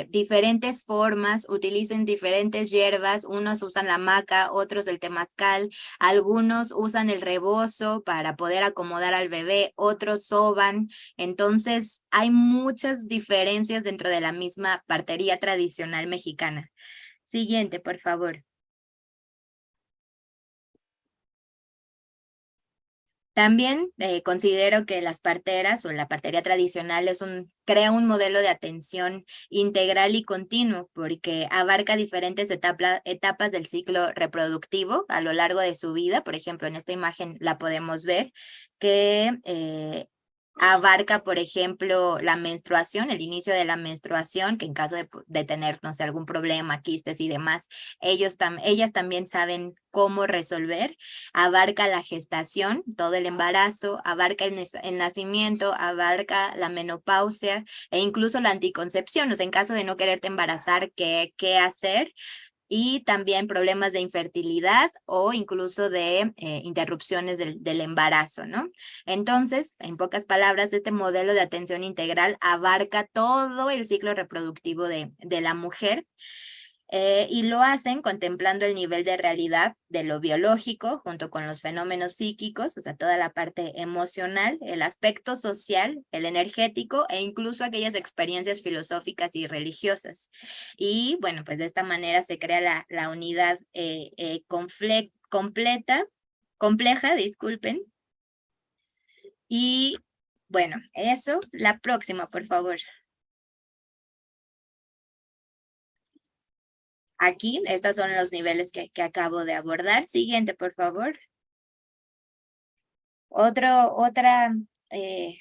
diferentes formas, utilizan diferentes hierbas, unos usan la maca, otros el temazcal, algunos usan el rebozo para poder acomodar al bebé, otros soban. Entonces hay muchas diferencias dentro de la misma partería tradicional mexicana. Siguiente, por favor. También considero que las parteras o la partería tradicional crea un modelo de atención integral y continuo porque abarca diferentes etapas del ciclo reproductivo a lo largo de su vida. Por ejemplo, en esta imagen la podemos ver que abarca, por ejemplo, la menstruación, el inicio de la menstruación, que en caso de tener, no sé, algún problema, quistes y demás, ellas también saben cómo resolver. Abarca la gestación, todo el embarazo, abarca el nacimiento, abarca la menopausia e incluso la anticoncepción, o sea, en caso de no quererte embarazar, ¿qué hacer? Y también problemas de infertilidad o incluso de interrupciones del embarazo, ¿no? Entonces, en pocas palabras, este modelo de atención integral abarca todo el ciclo reproductivo de la mujer. Y lo hacen contemplando el nivel de realidad de lo biológico junto con los fenómenos psíquicos, o sea, toda la parte emocional, el aspecto social, el energético e incluso aquellas experiencias filosóficas y religiosas. Y bueno, pues de esta manera se crea la unidad compleja, disculpen. Y bueno, eso, la próxima, por favor. Aquí, estos son los niveles que acabo de abordar. Siguiente, por favor. Otra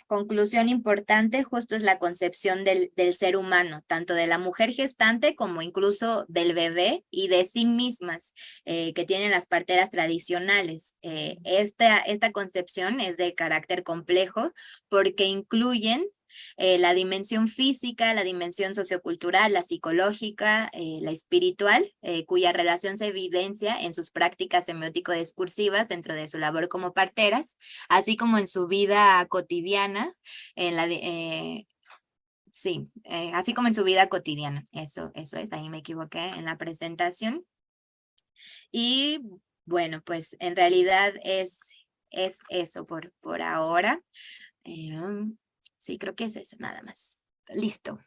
conclusión importante justo es la concepción del ser humano, tanto de la mujer gestante como incluso del bebé y de sí mismas que tienen las parteras tradicionales. Esta concepción es de carácter complejo porque incluyen la dimensión física, la dimensión sociocultural, la psicológica, la espiritual, cuya relación se evidencia en sus prácticas semiótico-discursivas dentro de su labor como parteras, así como en su vida cotidiana, así como en su vida cotidiana. Eso es, ahí me equivoqué en la presentación. Y bueno, pues en realidad es eso por ahora. Sí, creo que es eso, nada más. Listo.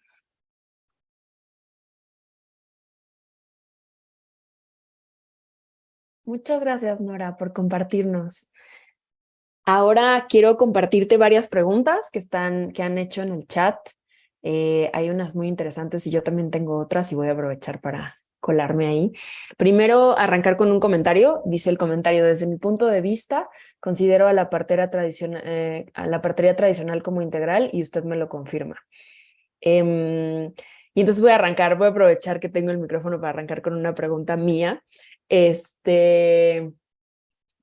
Muchas gracias, Nora, por compartirnos. Ahora quiero compartirte varias preguntas que han hecho en el chat. Hay unas muy interesantes y yo también tengo otras y voy a aprovechar para colarme ahí. Primero, arrancar con un comentario. Dice el comentario: desde mi punto de vista, considero a la partería tradicional como integral y usted me lo confirma. Y entonces voy a aprovechar que tengo el micrófono para arrancar con una pregunta mía.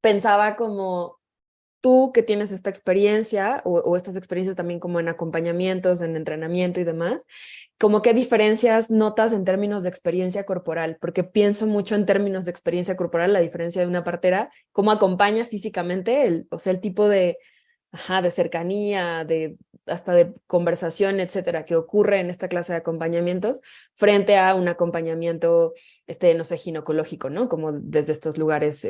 Pensaba como tú que tienes esta experiencia o estas experiencias también como en acompañamientos, en entrenamiento y demás, como qué diferencias notas en términos de experiencia corporal, porque pienso mucho en términos de experiencia corporal, la diferencia de una partera, cómo acompaña físicamente, o sea, el tipo de cercanía, hasta de conversación, etcétera, que ocurre en esta clase de acompañamientos frente a un acompañamiento, no sé, ginecológico, ¿no? Como desde estos lugares,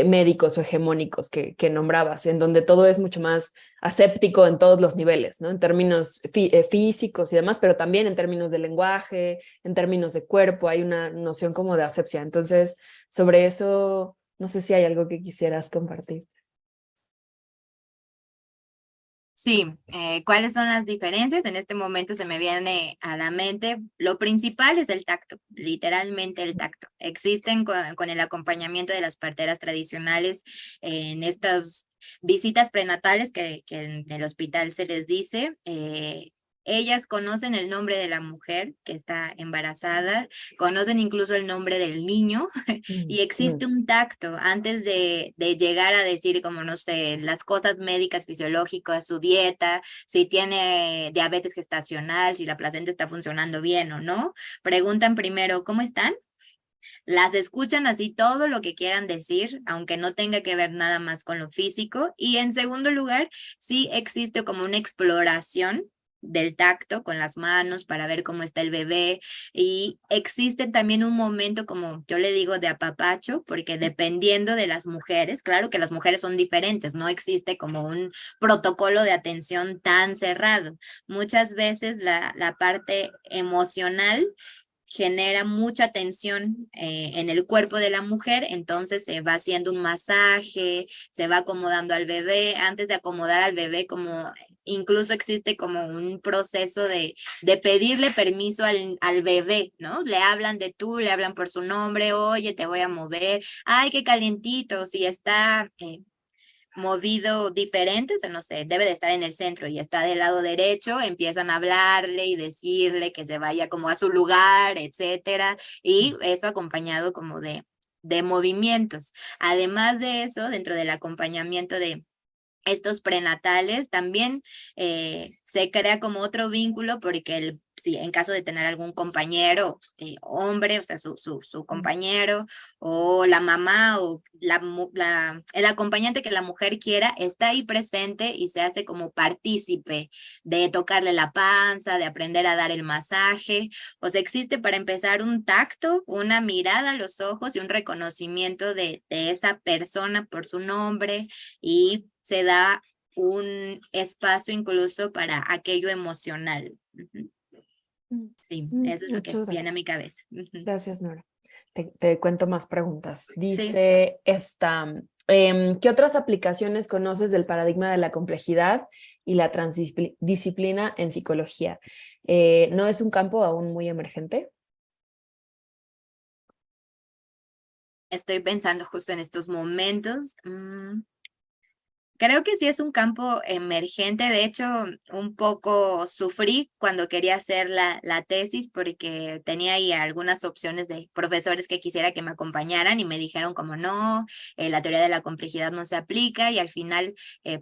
médicos o hegemónicos que nombrabas, en donde todo es mucho más aséptico en todos los niveles, ¿no? En términos físicos y demás, pero también en términos de lenguaje, en términos de cuerpo, hay una noción como de asepsia. Entonces, sobre eso, no sé si hay algo que quisieras compartir. Sí, ¿cuáles son las diferencias? En este momento se me viene a la mente, lo principal es el tacto, literalmente el tacto. Existen con el acompañamiento de las parteras tradicionales en estas visitas prenatales que en el hospital se les dice, ellas conocen el nombre de la mujer que está embarazada, conocen incluso el nombre del niño y existe un tacto antes de llegar a decir como, no sé, las cosas médicas, fisiológicas, su dieta, si tiene diabetes gestacional, si la placenta está funcionando bien o no. Preguntan primero, ¿cómo están? Las escuchan así todo lo que quieran decir, aunque no tenga que ver nada más con lo físico. Y en segundo lugar, sí existe como una exploración del tacto con las manos para ver cómo está el bebé, y existe también un momento, como yo le digo, de apapacho, porque dependiendo de las mujeres, claro que las mujeres son diferentes, no existe como un protocolo de atención tan cerrado. Muchas veces la parte emocional genera mucha tensión en el cuerpo de la mujer, entonces se va haciendo un masaje, se va acomodando al bebé. Antes de acomodar al bebé, como incluso existe como un proceso de pedirle permiso al bebé, ¿no? Le hablan de tú, le hablan por su nombre, oye, te voy a mover, ay, qué calientito, si está movido diferente, o sea, no sé, debe de estar en el centro y está del lado derecho, empiezan a hablarle y decirle que se vaya como a su lugar, etcétera, y eso acompañado como de movimientos. Además de eso, dentro del acompañamiento de estos prenatales, también se crea como otro vínculo porque si en caso de tener algún compañero hombre, o sea, su compañero o la mamá o el acompañante que la mujer quiera, está ahí presente y se hace como partícipe de tocarle la panza, de aprender a dar el masaje. O sea, existe para empezar un tacto, una mirada a los ojos y un reconocimiento de esa persona por su nombre, y se da un espacio incluso para aquello emocional. Sí, eso es lo que Muchas viene a gracias. mi cabeza. Gracias, Nora. Te cuento más preguntas. Sí. Dice ¿qué otras aplicaciones conoces del paradigma de la complejidad y la transdisciplina en psicología? ¿No es un campo aún muy emergente? Estoy pensando justo en estos momentos. Creo que sí es un campo emergente. De hecho, un poco sufrí cuando quería hacer la tesis porque tenía ahí algunas opciones de profesores que quisiera que me acompañaran y me dijeron como no, la teoría de la complejidad no se aplica y al final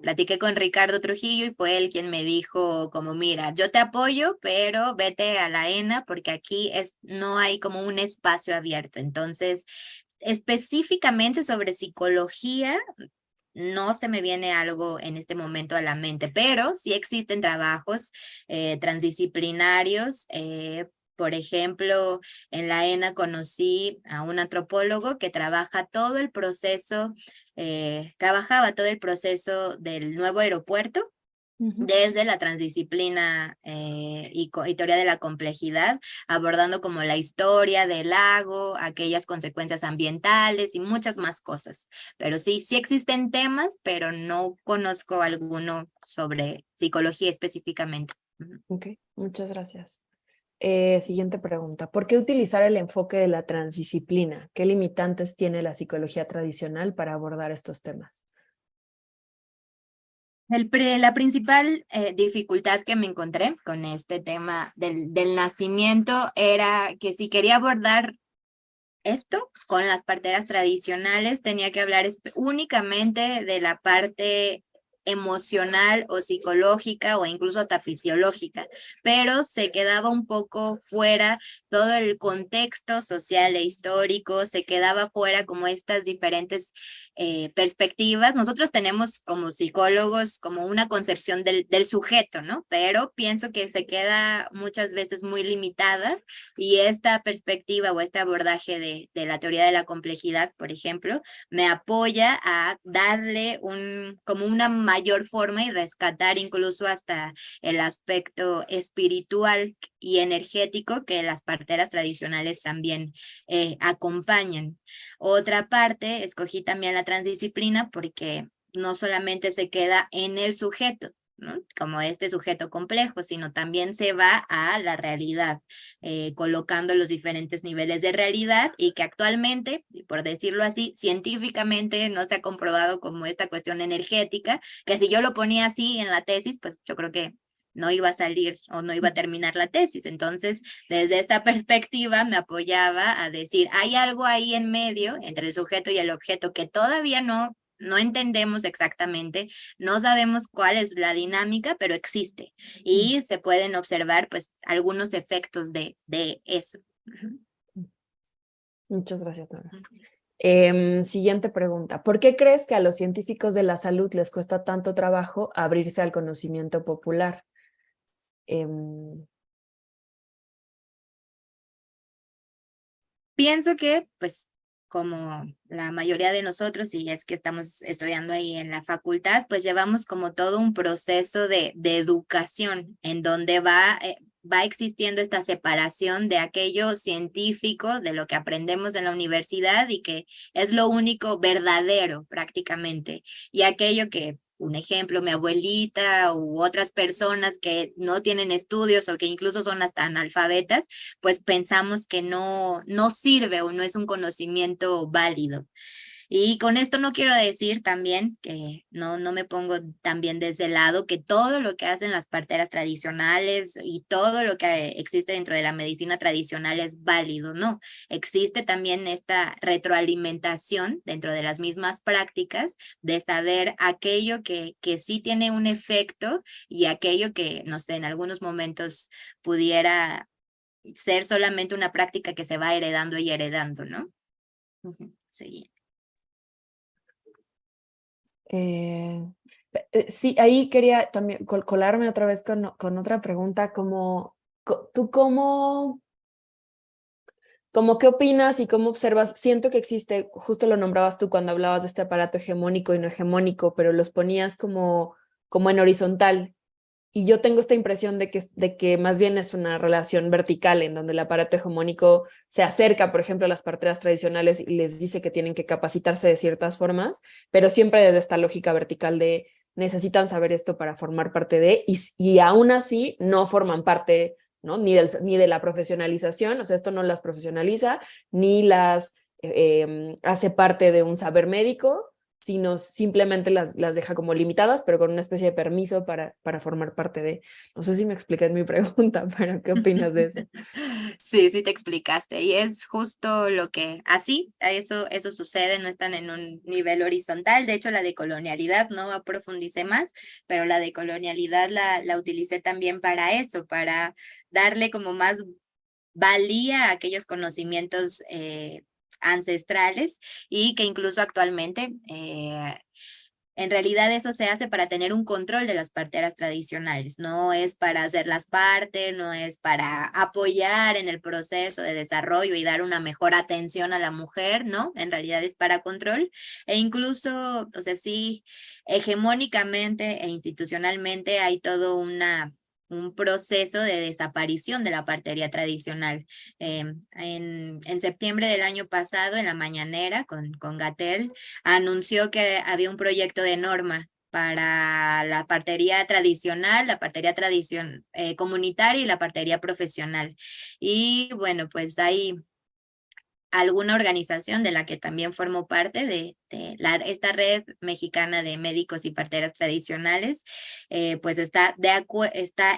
platiqué con Ricardo Trujillo y fue él quien me dijo como mira, yo te apoyo, pero vete a la ENA porque aquí no hay como un espacio abierto. Entonces, específicamente sobre psicología, no se me viene algo en este momento a la mente, pero sí existen trabajos transdisciplinarios. Por ejemplo, en la ENA conocí a un antropólogo que trabajaba todo el proceso del nuevo aeropuerto desde la transdisciplina y teoría de la complejidad, abordando como la historia del lago, aquellas consecuencias ambientales y muchas más cosas. Pero sí existen temas, pero no conozco alguno sobre psicología específicamente. Ok, muchas gracias. Siguiente pregunta. ¿Por qué utilizar el enfoque de la transdisciplina? ¿Qué limitantes tiene la psicología tradicional para abordar estos temas? La principal dificultad que me encontré con este tema del nacimiento era que si quería abordar esto con las parteras tradicionales, tenía que hablar únicamente de la parte emocional o psicológica o incluso hasta fisiológica, pero se quedaba un poco fuera todo el contexto social e histórico, se quedaba fuera como estas diferentes perspectivas. Nosotros tenemos como psicólogos como una concepción del sujeto, ¿no? Pero pienso que se queda muchas veces muy limitada y esta perspectiva o este abordaje de la teoría de la complejidad, por ejemplo, me apoya a darle como una mayor forma y rescatar incluso hasta el aspecto espiritual y energético que las parteras tradicionales también acompañan. Otra parte, escogí también la transdisciplina porque no solamente se queda en el sujeto, ¿no? Como este sujeto complejo, sino también se va a la realidad, colocando los diferentes niveles de realidad y que actualmente, por decirlo así, científicamente no se ha comprobado como esta cuestión energética, que si yo lo ponía así en la tesis, pues yo creo que no iba a salir o no iba a terminar la tesis. Entonces, desde esta perspectiva me apoyaba a decir, hay algo ahí en medio entre el sujeto y el objeto que todavía no entendemos exactamente, no sabemos cuál es la dinámica, pero existe y se pueden observar pues algunos efectos de eso. Muchas gracias, Nora. Siguiente pregunta. ¿Por qué crees que a los científicos de la salud les cuesta tanto trabajo abrirse al conocimiento popular? Pienso que pues como la mayoría de nosotros, y es que estamos estudiando ahí en la facultad, pues llevamos como todo un proceso de educación en donde va existiendo esta separación de aquello científico, de lo que aprendemos en la universidad y que es lo único verdadero prácticamente, y aquello que un ejemplo, mi abuelita u otras personas que no tienen estudios o que incluso son hasta analfabetas, pues pensamos que no sirve o no es un conocimiento válido. Y con esto no quiero decir también que no me pongo también de ese lado, que todo lo que hacen las parteras tradicionales y todo lo que existe dentro de la medicina tradicional es válido, no. Existe también esta retroalimentación dentro de las mismas prácticas de saber aquello que sí tiene un efecto y aquello que, no sé, en algunos momentos pudiera ser solamente una práctica que se va heredando y heredando, ¿no? Sí. Sí, ahí quería también colarme otra vez con otra pregunta, como tú como qué opinas y cómo observas. Siento que existe, justo lo nombrabas tú cuando hablabas de este aparato hegemónico y no hegemónico, pero los ponías como en horizontal. Y yo tengo esta impresión de que más bien es una relación vertical en donde el aparato hegemónico se acerca, por ejemplo, a las parteras tradicionales y les dice que tienen que capacitarse de ciertas formas, pero siempre desde esta lógica vertical de necesitan saber esto para formar parte de, y aún así no forman parte, ¿no? Ni de la profesionalización, o sea, esto no las profesionaliza, ni las hace parte de un saber médico, sino simplemente las deja como limitadas, pero con una especie de permiso para formar parte de. No sé si me expliqué en mi pregunta, pero ¿qué opinas de eso? Sí, sí te explicaste. Y es justo lo que, así, eso sucede, no están en un nivel horizontal. De hecho, la decolonialidad no profundicé más, pero la decolonialidad la utilicé también para eso, para darle como más valía a aquellos conocimientos ancestrales y que incluso actualmente en realidad eso se hace para tener un control de las parteras tradicionales, no es para hacerlas parte, no es para apoyar en el proceso de desarrollo y dar una mejor atención a la mujer, ¿no? En realidad es para control e incluso, o sea, sí, hegemónicamente e institucionalmente hay todo un proceso de desaparición de la partería tradicional. En septiembre del año pasado, en la mañanera con Gatell, anunció que había un proyecto de norma para la partería tradicional, comunitaria y la partería profesional. Y bueno, pues hay alguna organización de la que también formo parte de esta red mexicana de médicos y parteras tradicionales, pues está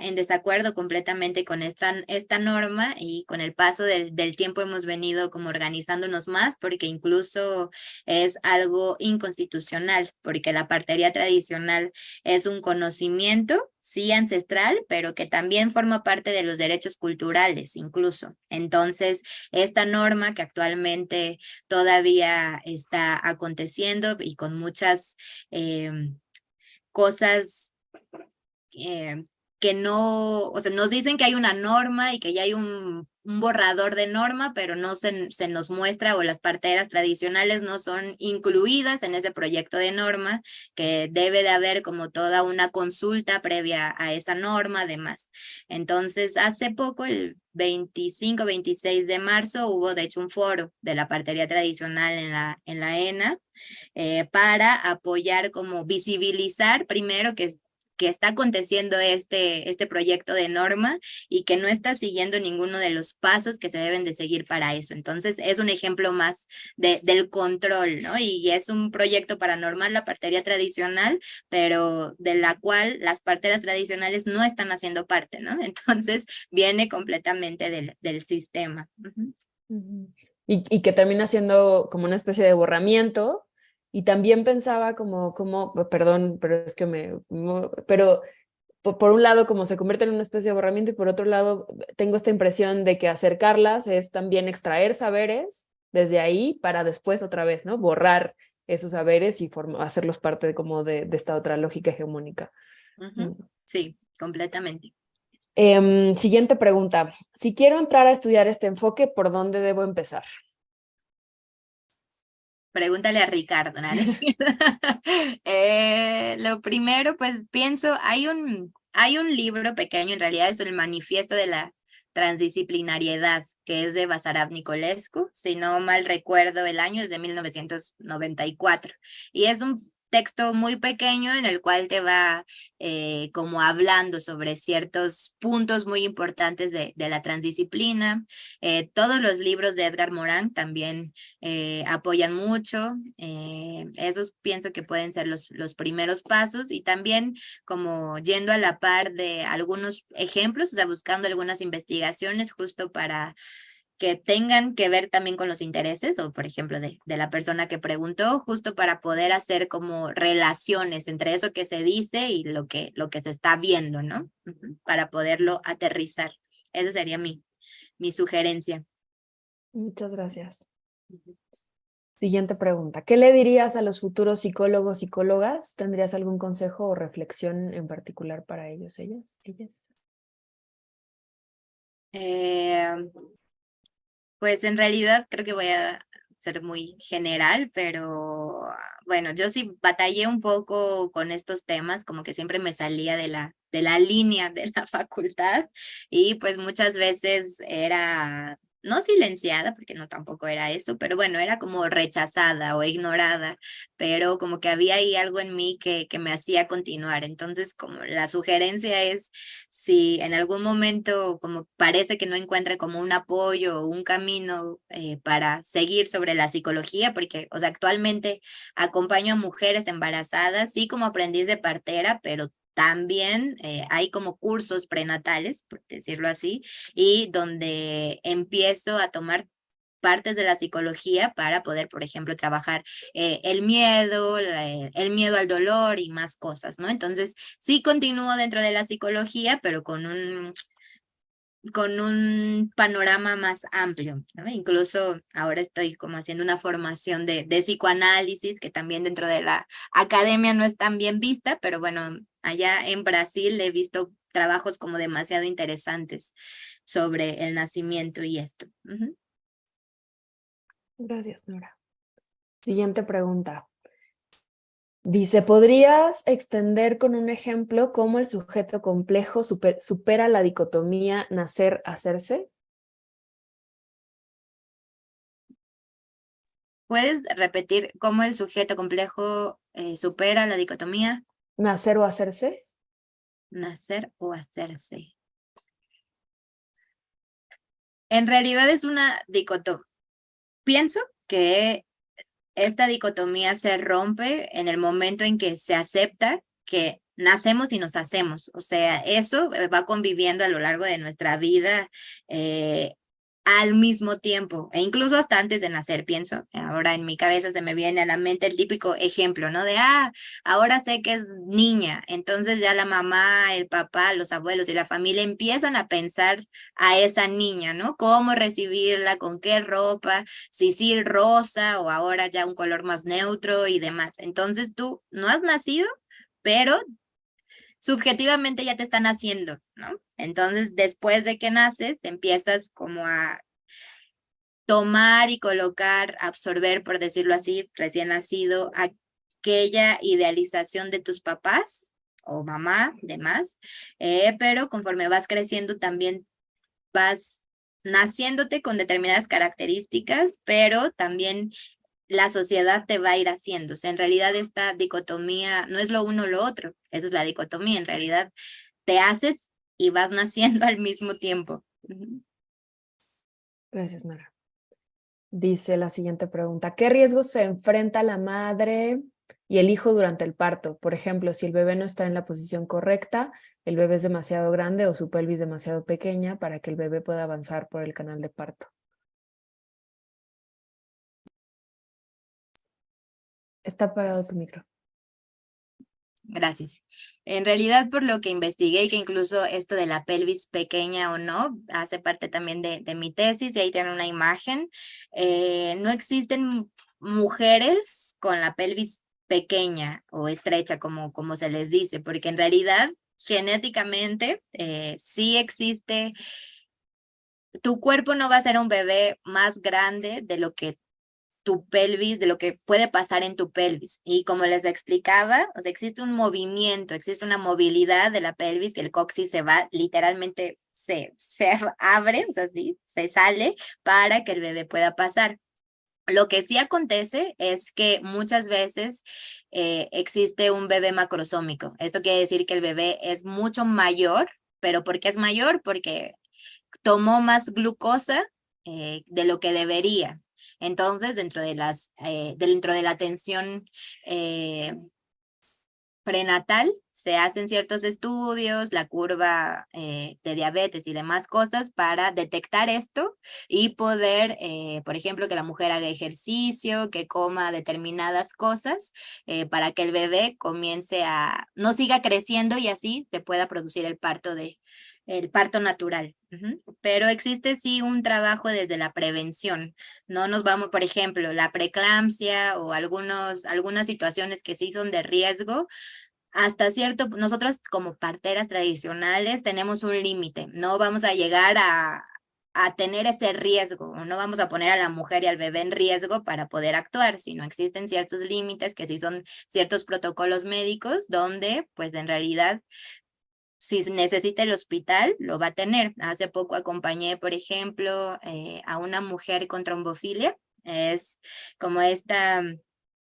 en desacuerdo completamente con esta norma y con el paso del tiempo hemos venido como organizándonos más porque incluso es algo inconstitucional, porque la partería tradicional es un conocimiento, sí, ancestral, pero que también forma parte de los derechos culturales incluso. Entonces, esta norma que actualmente todavía está aconteciendo y con muchas cosas que no, o sea, nos dicen que hay una norma y que ya hay un borrador de norma, pero no se nos muestra o las parteras tradicionales no son incluidas en ese proyecto de norma, que debe de haber como toda una consulta previa a esa norma, además. Entonces, hace poco, el 25-26 de marzo, hubo de hecho un foro de la partería tradicional en la ENA para apoyar como visibilizar primero que está aconteciendo este proyecto de norma y que no está siguiendo ninguno de los pasos que se deben de seguir para eso. Entonces, es un ejemplo más del control, ¿no? Y es un proyecto para normar la partería tradicional, pero de la cual las parteras tradicionales no están haciendo parte, ¿no? Entonces, viene completamente del sistema. Y que termina siendo como una especie de borramiento. Y también pensaba perdón, pero es que pero por un lado como se convierte en una especie de borramiento y por otro lado tengo esta impresión de que acercarlas es también extraer saberes desde ahí para después otra vez, ¿no? Borrar esos saberes y hacerlos parte de esta otra lógica hegemónica. Sí, completamente. Siguiente pregunta. Si quiero entrar a estudiar este enfoque, ¿por dónde debo empezar? Pregúntale a Ricardo, ¿no? Lo primero, pues pienso, hay un libro pequeño, en realidad es el manifiesto de la transdisciplinariedad, que es de Basarab Nicolescu, si no mal recuerdo el año es de 1994, y es un texto muy pequeño en el cual te va como hablando sobre ciertos puntos muy importantes de la transdisciplina. Todos los libros de Edgar Morin también apoyan mucho. Esos pienso que pueden ser los primeros pasos y también como yendo a la par de algunos ejemplos, o sea, buscando algunas investigaciones justo para que tengan que ver también con los intereses, o por ejemplo de la persona que preguntó, justo para poder hacer como relaciones entre eso que se dice y lo que se está viendo, ¿no? Para poderlo aterrizar. Esa sería mi sugerencia. Muchas gracias. Siguiente pregunta. ¿Qué le dirías a los futuros psicólogos, psicólogas? ¿Tendrías algún consejo o reflexión en particular para ellos, ellas? Pues en realidad creo que voy a ser muy general, pero bueno, yo sí batallé un poco con estos temas, como que siempre me salía de la línea de la facultad y pues muchas veces era no silenciada, porque no tampoco era eso, pero bueno, era como rechazada o ignorada, pero como que había ahí algo en mí que me hacía continuar. Entonces, como la sugerencia es, si en algún momento como parece que no encuentre como un apoyo o un camino para seguir sobre la psicología, porque, o sea, actualmente acompaño a mujeres embarazadas, sí como aprendiz de partera, pero también hay como cursos prenatales, por decirlo así, y donde empiezo a tomar partes de la psicología para poder, por ejemplo, trabajar el miedo, el miedo al dolor y más cosas, ¿no? Entonces, sí continúo dentro de la psicología, pero con un panorama más amplio, ¿no? Incluso ahora estoy como haciendo una formación de psicoanálisis, que también dentro de la academia no es tan bien vista, pero bueno, allá en Brasil he visto trabajos como demasiado interesantes sobre el nacimiento y esto. Ujú. Gracias, Nora. Siguiente pregunta. Dice, ¿podrías extender con un ejemplo cómo el sujeto complejo supera la dicotomía nacer-hacerse? ¿Puedes repetir cómo el sujeto complejo supera la dicotomía ¿Nacer o hacerse? nacer o hacerse? En realidad es una dicotomía. Pienso que esta dicotomía se rompe en el momento en que se acepta que nacemos y nos hacemos. O sea, eso va conviviendo a lo largo de nuestra vida al mismo tiempo, e incluso hasta antes de nacer, pienso. Ahora en mi cabeza se me viene a la mente el típico ejemplo, ¿no? De, ahora sé que es niña, entonces ya la mamá, el papá, los abuelos y la familia empiezan a pensar a esa niña, ¿no? Cómo recibirla, con qué ropa, si sí rosa o ahora ya un color más neutro y demás. Entonces tú no has nacido, pero subjetivamente ya te están haciendo, ¿no? Entonces, después de que naces, empiezas como a tomar y colocar, absorber, por decirlo así, recién nacido, aquella idealización de tus papás o mamá, demás, pero conforme vas creciendo también vas naciéndote con determinadas características, pero también la sociedad te va a ir haciendo. O sea, en realidad esta dicotomía no es lo uno o lo otro, esa es la dicotomía, en realidad te haces y vas naciendo al mismo tiempo. Gracias, Nora. Dice la siguiente pregunta, ¿qué riesgos se enfrenta la madre y el hijo durante el parto? Por ejemplo, si el bebé no está en la posición correcta, el bebé es demasiado grande o su pelvis demasiado pequeña para que el bebé pueda avanzar por el canal de parto. Está apagado tu micro. Gracias. En realidad, por lo que investigué, y que incluso esto de la pelvis pequeña o no, hace parte también de mi tesis, y ahí tienen una imagen, no existen mujeres con la pelvis pequeña o estrecha, como se les dice, porque en realidad, genéticamente, sí existe, tu cuerpo no va a ser un bebé más grande de lo que tu pelvis, de lo que puede pasar en tu pelvis. Y como les explicaba, o sea, existe un movimiento, existe una movilidad de la pelvis, que el coxis se va, literalmente se abre, o sea, sí, se sale para que el bebé pueda pasar. Lo que sí acontece es que muchas veces existe un bebé macrosómico. Esto quiere decir que el bebé es mucho mayor, pero ¿por qué es mayor? Porque tomó más glucosa de lo que debería. Entonces, dentro de la atención prenatal, se hacen ciertos estudios, la curva de diabetes y demás cosas para detectar esto y poder, por ejemplo, que la mujer haga ejercicio, que coma determinadas cosas para que el bebé comience no siga creciendo y así se pueda producir el parto natural. Pero existe sí un trabajo desde la prevención. No nos vamos, por ejemplo, la preeclampsia o algunas situaciones que sí son de riesgo. Hasta cierto, nosotros como parteras tradicionales tenemos un límite. No vamos a llegar a tener ese riesgo, no vamos a poner a la mujer y al bebé en riesgo para poder actuar, sino existen ciertos límites que sí son ciertos protocolos médicos donde pues en realidad si necesita el hospital, lo va a tener. Hace poco acompañé, por ejemplo, a una mujer con trombofilia. Es como esta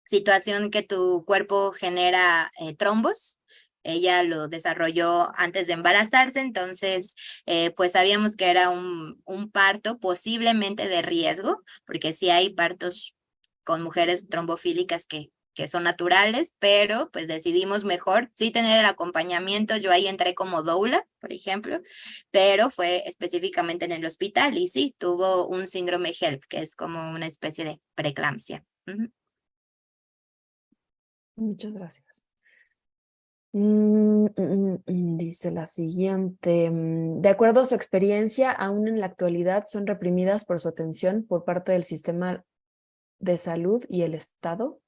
situación que tu cuerpo genera trombos. Ella lo desarrolló antes de embarazarse, entonces pues sabíamos que era un parto posiblemente de riesgo, porque sí hay partos con mujeres trombofílicas que son naturales, pero pues decidimos mejor sí tener el acompañamiento. Yo ahí entré como doula, por ejemplo, pero fue específicamente en el hospital y sí, tuvo un síndrome HELP, que es como una especie de preeclampsia. Muchas gracias. Dice la siguiente. De acuerdo a su experiencia, aún en la actualidad son reprimidas por su atención por parte del sistema de salud y el Estado.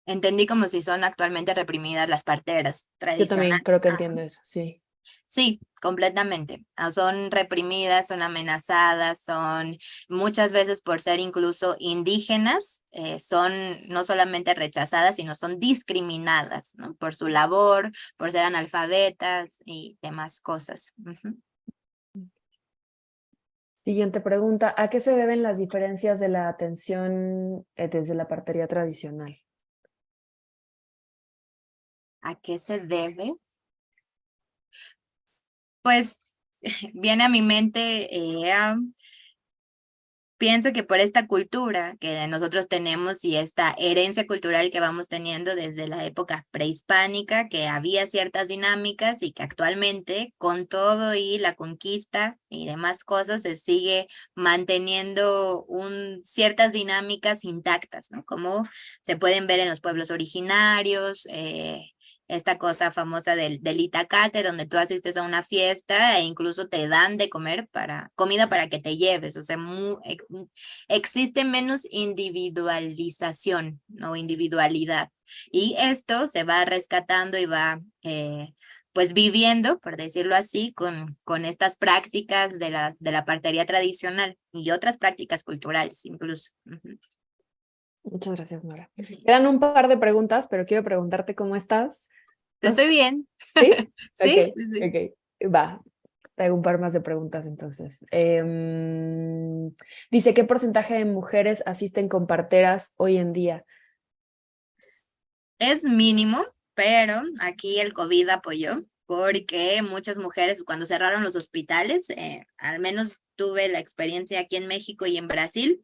Entendí como si son actualmente reprimidas las parteras Yo también creo tradicionales. que entiendo eso, sí. Sí, completamente. Son reprimidas, son amenazadas, son muchas veces por ser incluso indígenas, son no solamente rechazadas, sino son discriminadas, ¿no? Por su labor, por ser analfabetas y demás cosas. Siguiente pregunta. ¿A qué se deben las diferencias de la atención desde la partería tradicional? ¿A qué se debe? Pues viene a mi mente, pienso que por esta cultura que nosotros tenemos y esta herencia cultural que vamos teniendo desde la época prehispánica, que había ciertas dinámicas y que actualmente con todo y la conquista y demás cosas se sigue manteniendo ciertas dinámicas intactas, ¿no? Como se pueden ver en los pueblos originarios, esta cosa famosa del itacate, donde tú asistes a una fiesta e incluso te dan de comer comida para que te lleves. O sea, existe menos individualización, ¿no? Individualidad. Y esto se va rescatando y va pues viviendo, por decirlo así, con estas prácticas de la partería tradicional y otras prácticas culturales incluso. Muchas gracias, Nora. Quedan un par de preguntas, pero quiero preguntarte cómo estás. Estoy bien. ¿Sí? Sí, Ok, sí. ok. Va. Te hago un par más de preguntas entonces. Dice, ¿qué porcentaje de mujeres asisten con parteras hoy en día? Es mínimo, pero aquí el COVID apoyó porque muchas mujeres cuando cerraron los hospitales, al menos tuve la experiencia aquí en México y en Brasil,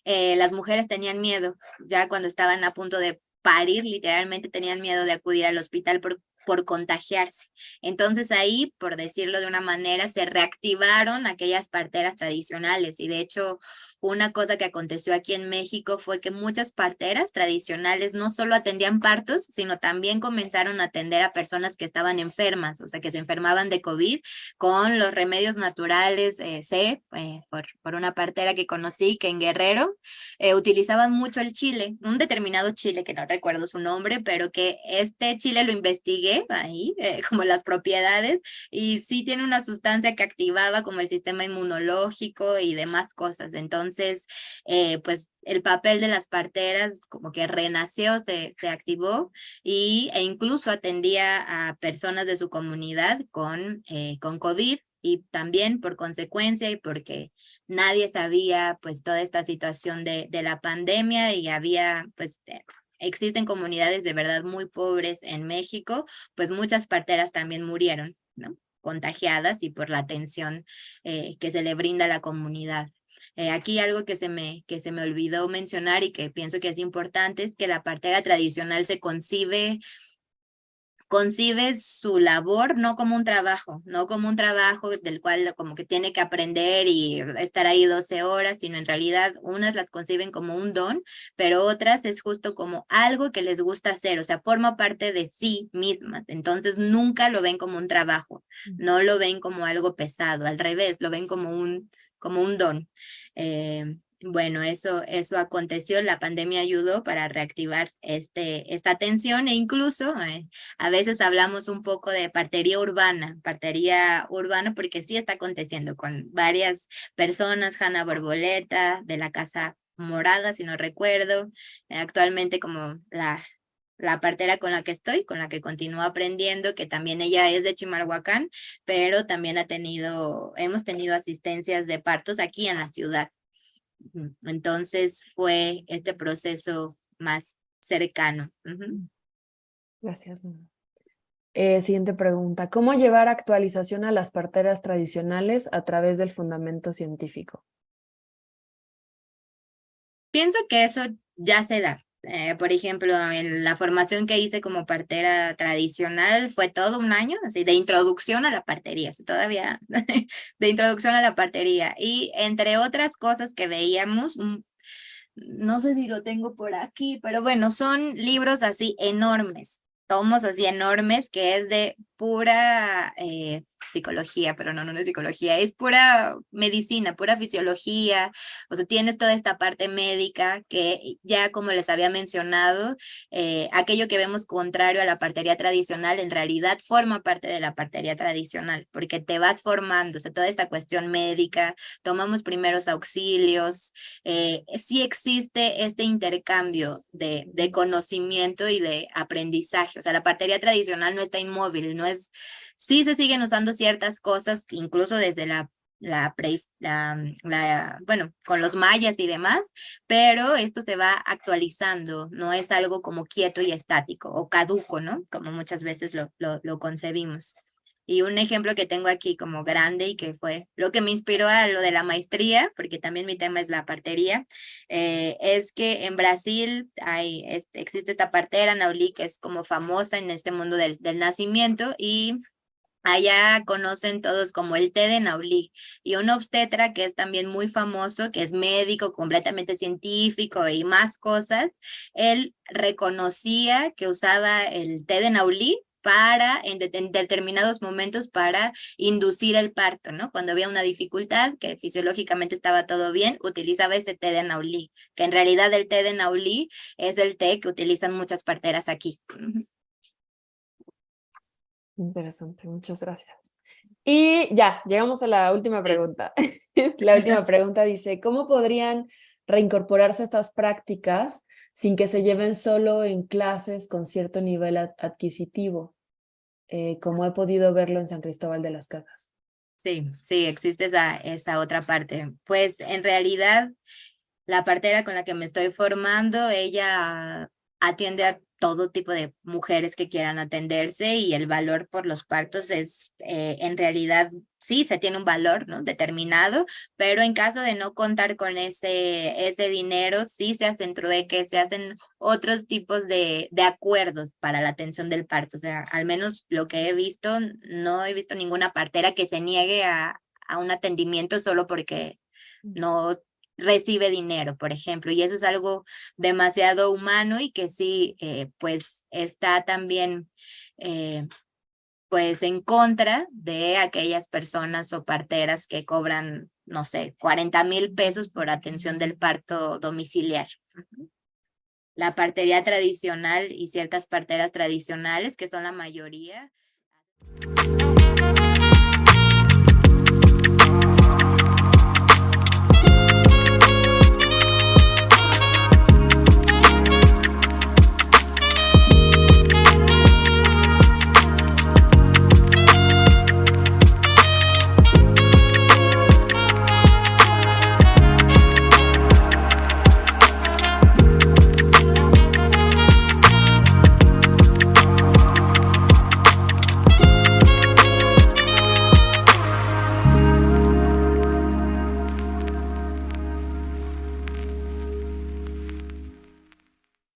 las mujeres tenían miedo, ya cuando estaban a punto de parir, literalmente tenían miedo de acudir al hospital por contagiarse. Entonces ahí, por decirlo de una manera, se reactivaron aquellas parteras tradicionales y de hecho una cosa que aconteció aquí en México fue que muchas parteras tradicionales no solo atendían partos, sino también comenzaron a atender a personas que estaban enfermas, o sea, que se enfermaban de COVID con los remedios naturales. Sé por una partera que conocí que en Guerrero utilizaban mucho el chile, un determinado chile que no recuerdo su nombre, pero que este chile lo investigué ahí, como las propiedades, y sí tiene una sustancia que activaba como el sistema inmunológico y demás cosas. Entonces, pues el papel de las parteras como que renació, se activó e incluso atendía a personas de su comunidad con COVID. Y también por consecuencia y porque nadie sabía pues toda esta situación de la pandemia y había pues existen comunidades de verdad muy pobres en México, pues muchas parteras también murieron, ¿no? Contagiadas y por la atención que se le brinda a la comunidad. Aquí algo que se me olvidó mencionar y que pienso que es importante es que la partera tradicional se concibe su labor no como un trabajo, no como un trabajo del cual como que tiene que aprender y estar ahí 12 horas, sino en realidad unas las conciben como un don, pero otras es justo como algo que les gusta hacer, o sea, forma parte de sí mismas, entonces nunca lo ven como un trabajo, no lo ven como algo pesado, al revés, lo ven como un don. Bueno, eso aconteció, la pandemia ayudó para reactivar esta atención e incluso a veces hablamos un poco de partería urbana porque sí está aconteciendo con varias personas, Hanna Borboleta, de la Casa Morada, si no recuerdo, actualmente como la partera con la que estoy, con la que continúo aprendiendo, que también ella es de Chimalhuacán, pero también hemos tenido asistencias de partos aquí en la ciudad. Entonces fue este proceso más cercano. Gracias. Siguiente pregunta. ¿Cómo llevar actualización a las parteras tradicionales a través del fundamento científico? Pienso que eso ya se da. Por ejemplo, en la formación que hice como partera tradicional fue todo un año, así de introducción a la partería, o sea, todavía de introducción a la partería. Y entre otras cosas que veíamos, no sé si lo tengo por aquí, pero bueno, son libros así enormes, tomos así enormes, que es de pura psicología, pero no es psicología, es pura medicina, pura fisiología. O sea, tienes toda esta parte médica que ya, como les había mencionado, aquello que vemos contrario a la partería tradicional en realidad forma parte de la partería tradicional, porque te vas formando, o sea, toda esta cuestión médica, tomamos primeros auxilios, sí existe este intercambio de conocimiento y de aprendizaje. O sea, la partería tradicional no está inmóvil, sí se siguen usando ciertas cosas, incluso desde bueno, con los mayas y demás, pero esto se va actualizando, no es algo como quieto y estático o caduco, ¿no? Como muchas veces lo concebimos. Y un ejemplo que tengo aquí como grande y que fue lo que me inspiró a lo de la maestría, porque también mi tema es la partería, es que en Brasil existe esta partera, Nauli, que es como famosa en este mundo del nacimiento, y allá conocen todos como el té de Nauli, y un obstetra que es también muy famoso, que es médico, completamente científico y más cosas, él reconocía que usaba el té de Nauli en determinados momentos para inducir el parto, ¿no? Cuando había una dificultad, que fisiológicamente estaba todo bien, utilizaba ese té de Nauli, que en realidad el té de Nauli es el té que utilizan muchas parteras aquí. Interesante, muchas gracias. Y ya, llegamos a la última pregunta. La última pregunta dice, ¿cómo podrían reincorporarse estas prácticas sin que se lleven solo en clases con cierto nivel adquisitivo, como he podido verlo en San Cristóbal de las Casas? Sí, existe esa otra parte. Pues en realidad, la partera con la que me estoy formando, ella atiende a todo tipo de mujeres que quieran atenderse, y el valor por los partos es, en realidad, sí, se tiene un valor, ¿no? Determinado, pero en caso de no contar con ese dinero, sí se hacen trueques, se hacen otros tipos de acuerdos para la atención del parto. O sea, al menos lo que he visto, no he visto ninguna partera que se niegue a un atendimiento solo porque no recibe dinero, por ejemplo, y eso es algo demasiado humano y que sí, pues está también pues en contra de aquellas personas o parteras que cobran, no sé, 40,000 pesos por atención del parto domiciliar. La partería tradicional y ciertas parteras tradicionales, que son la mayoría,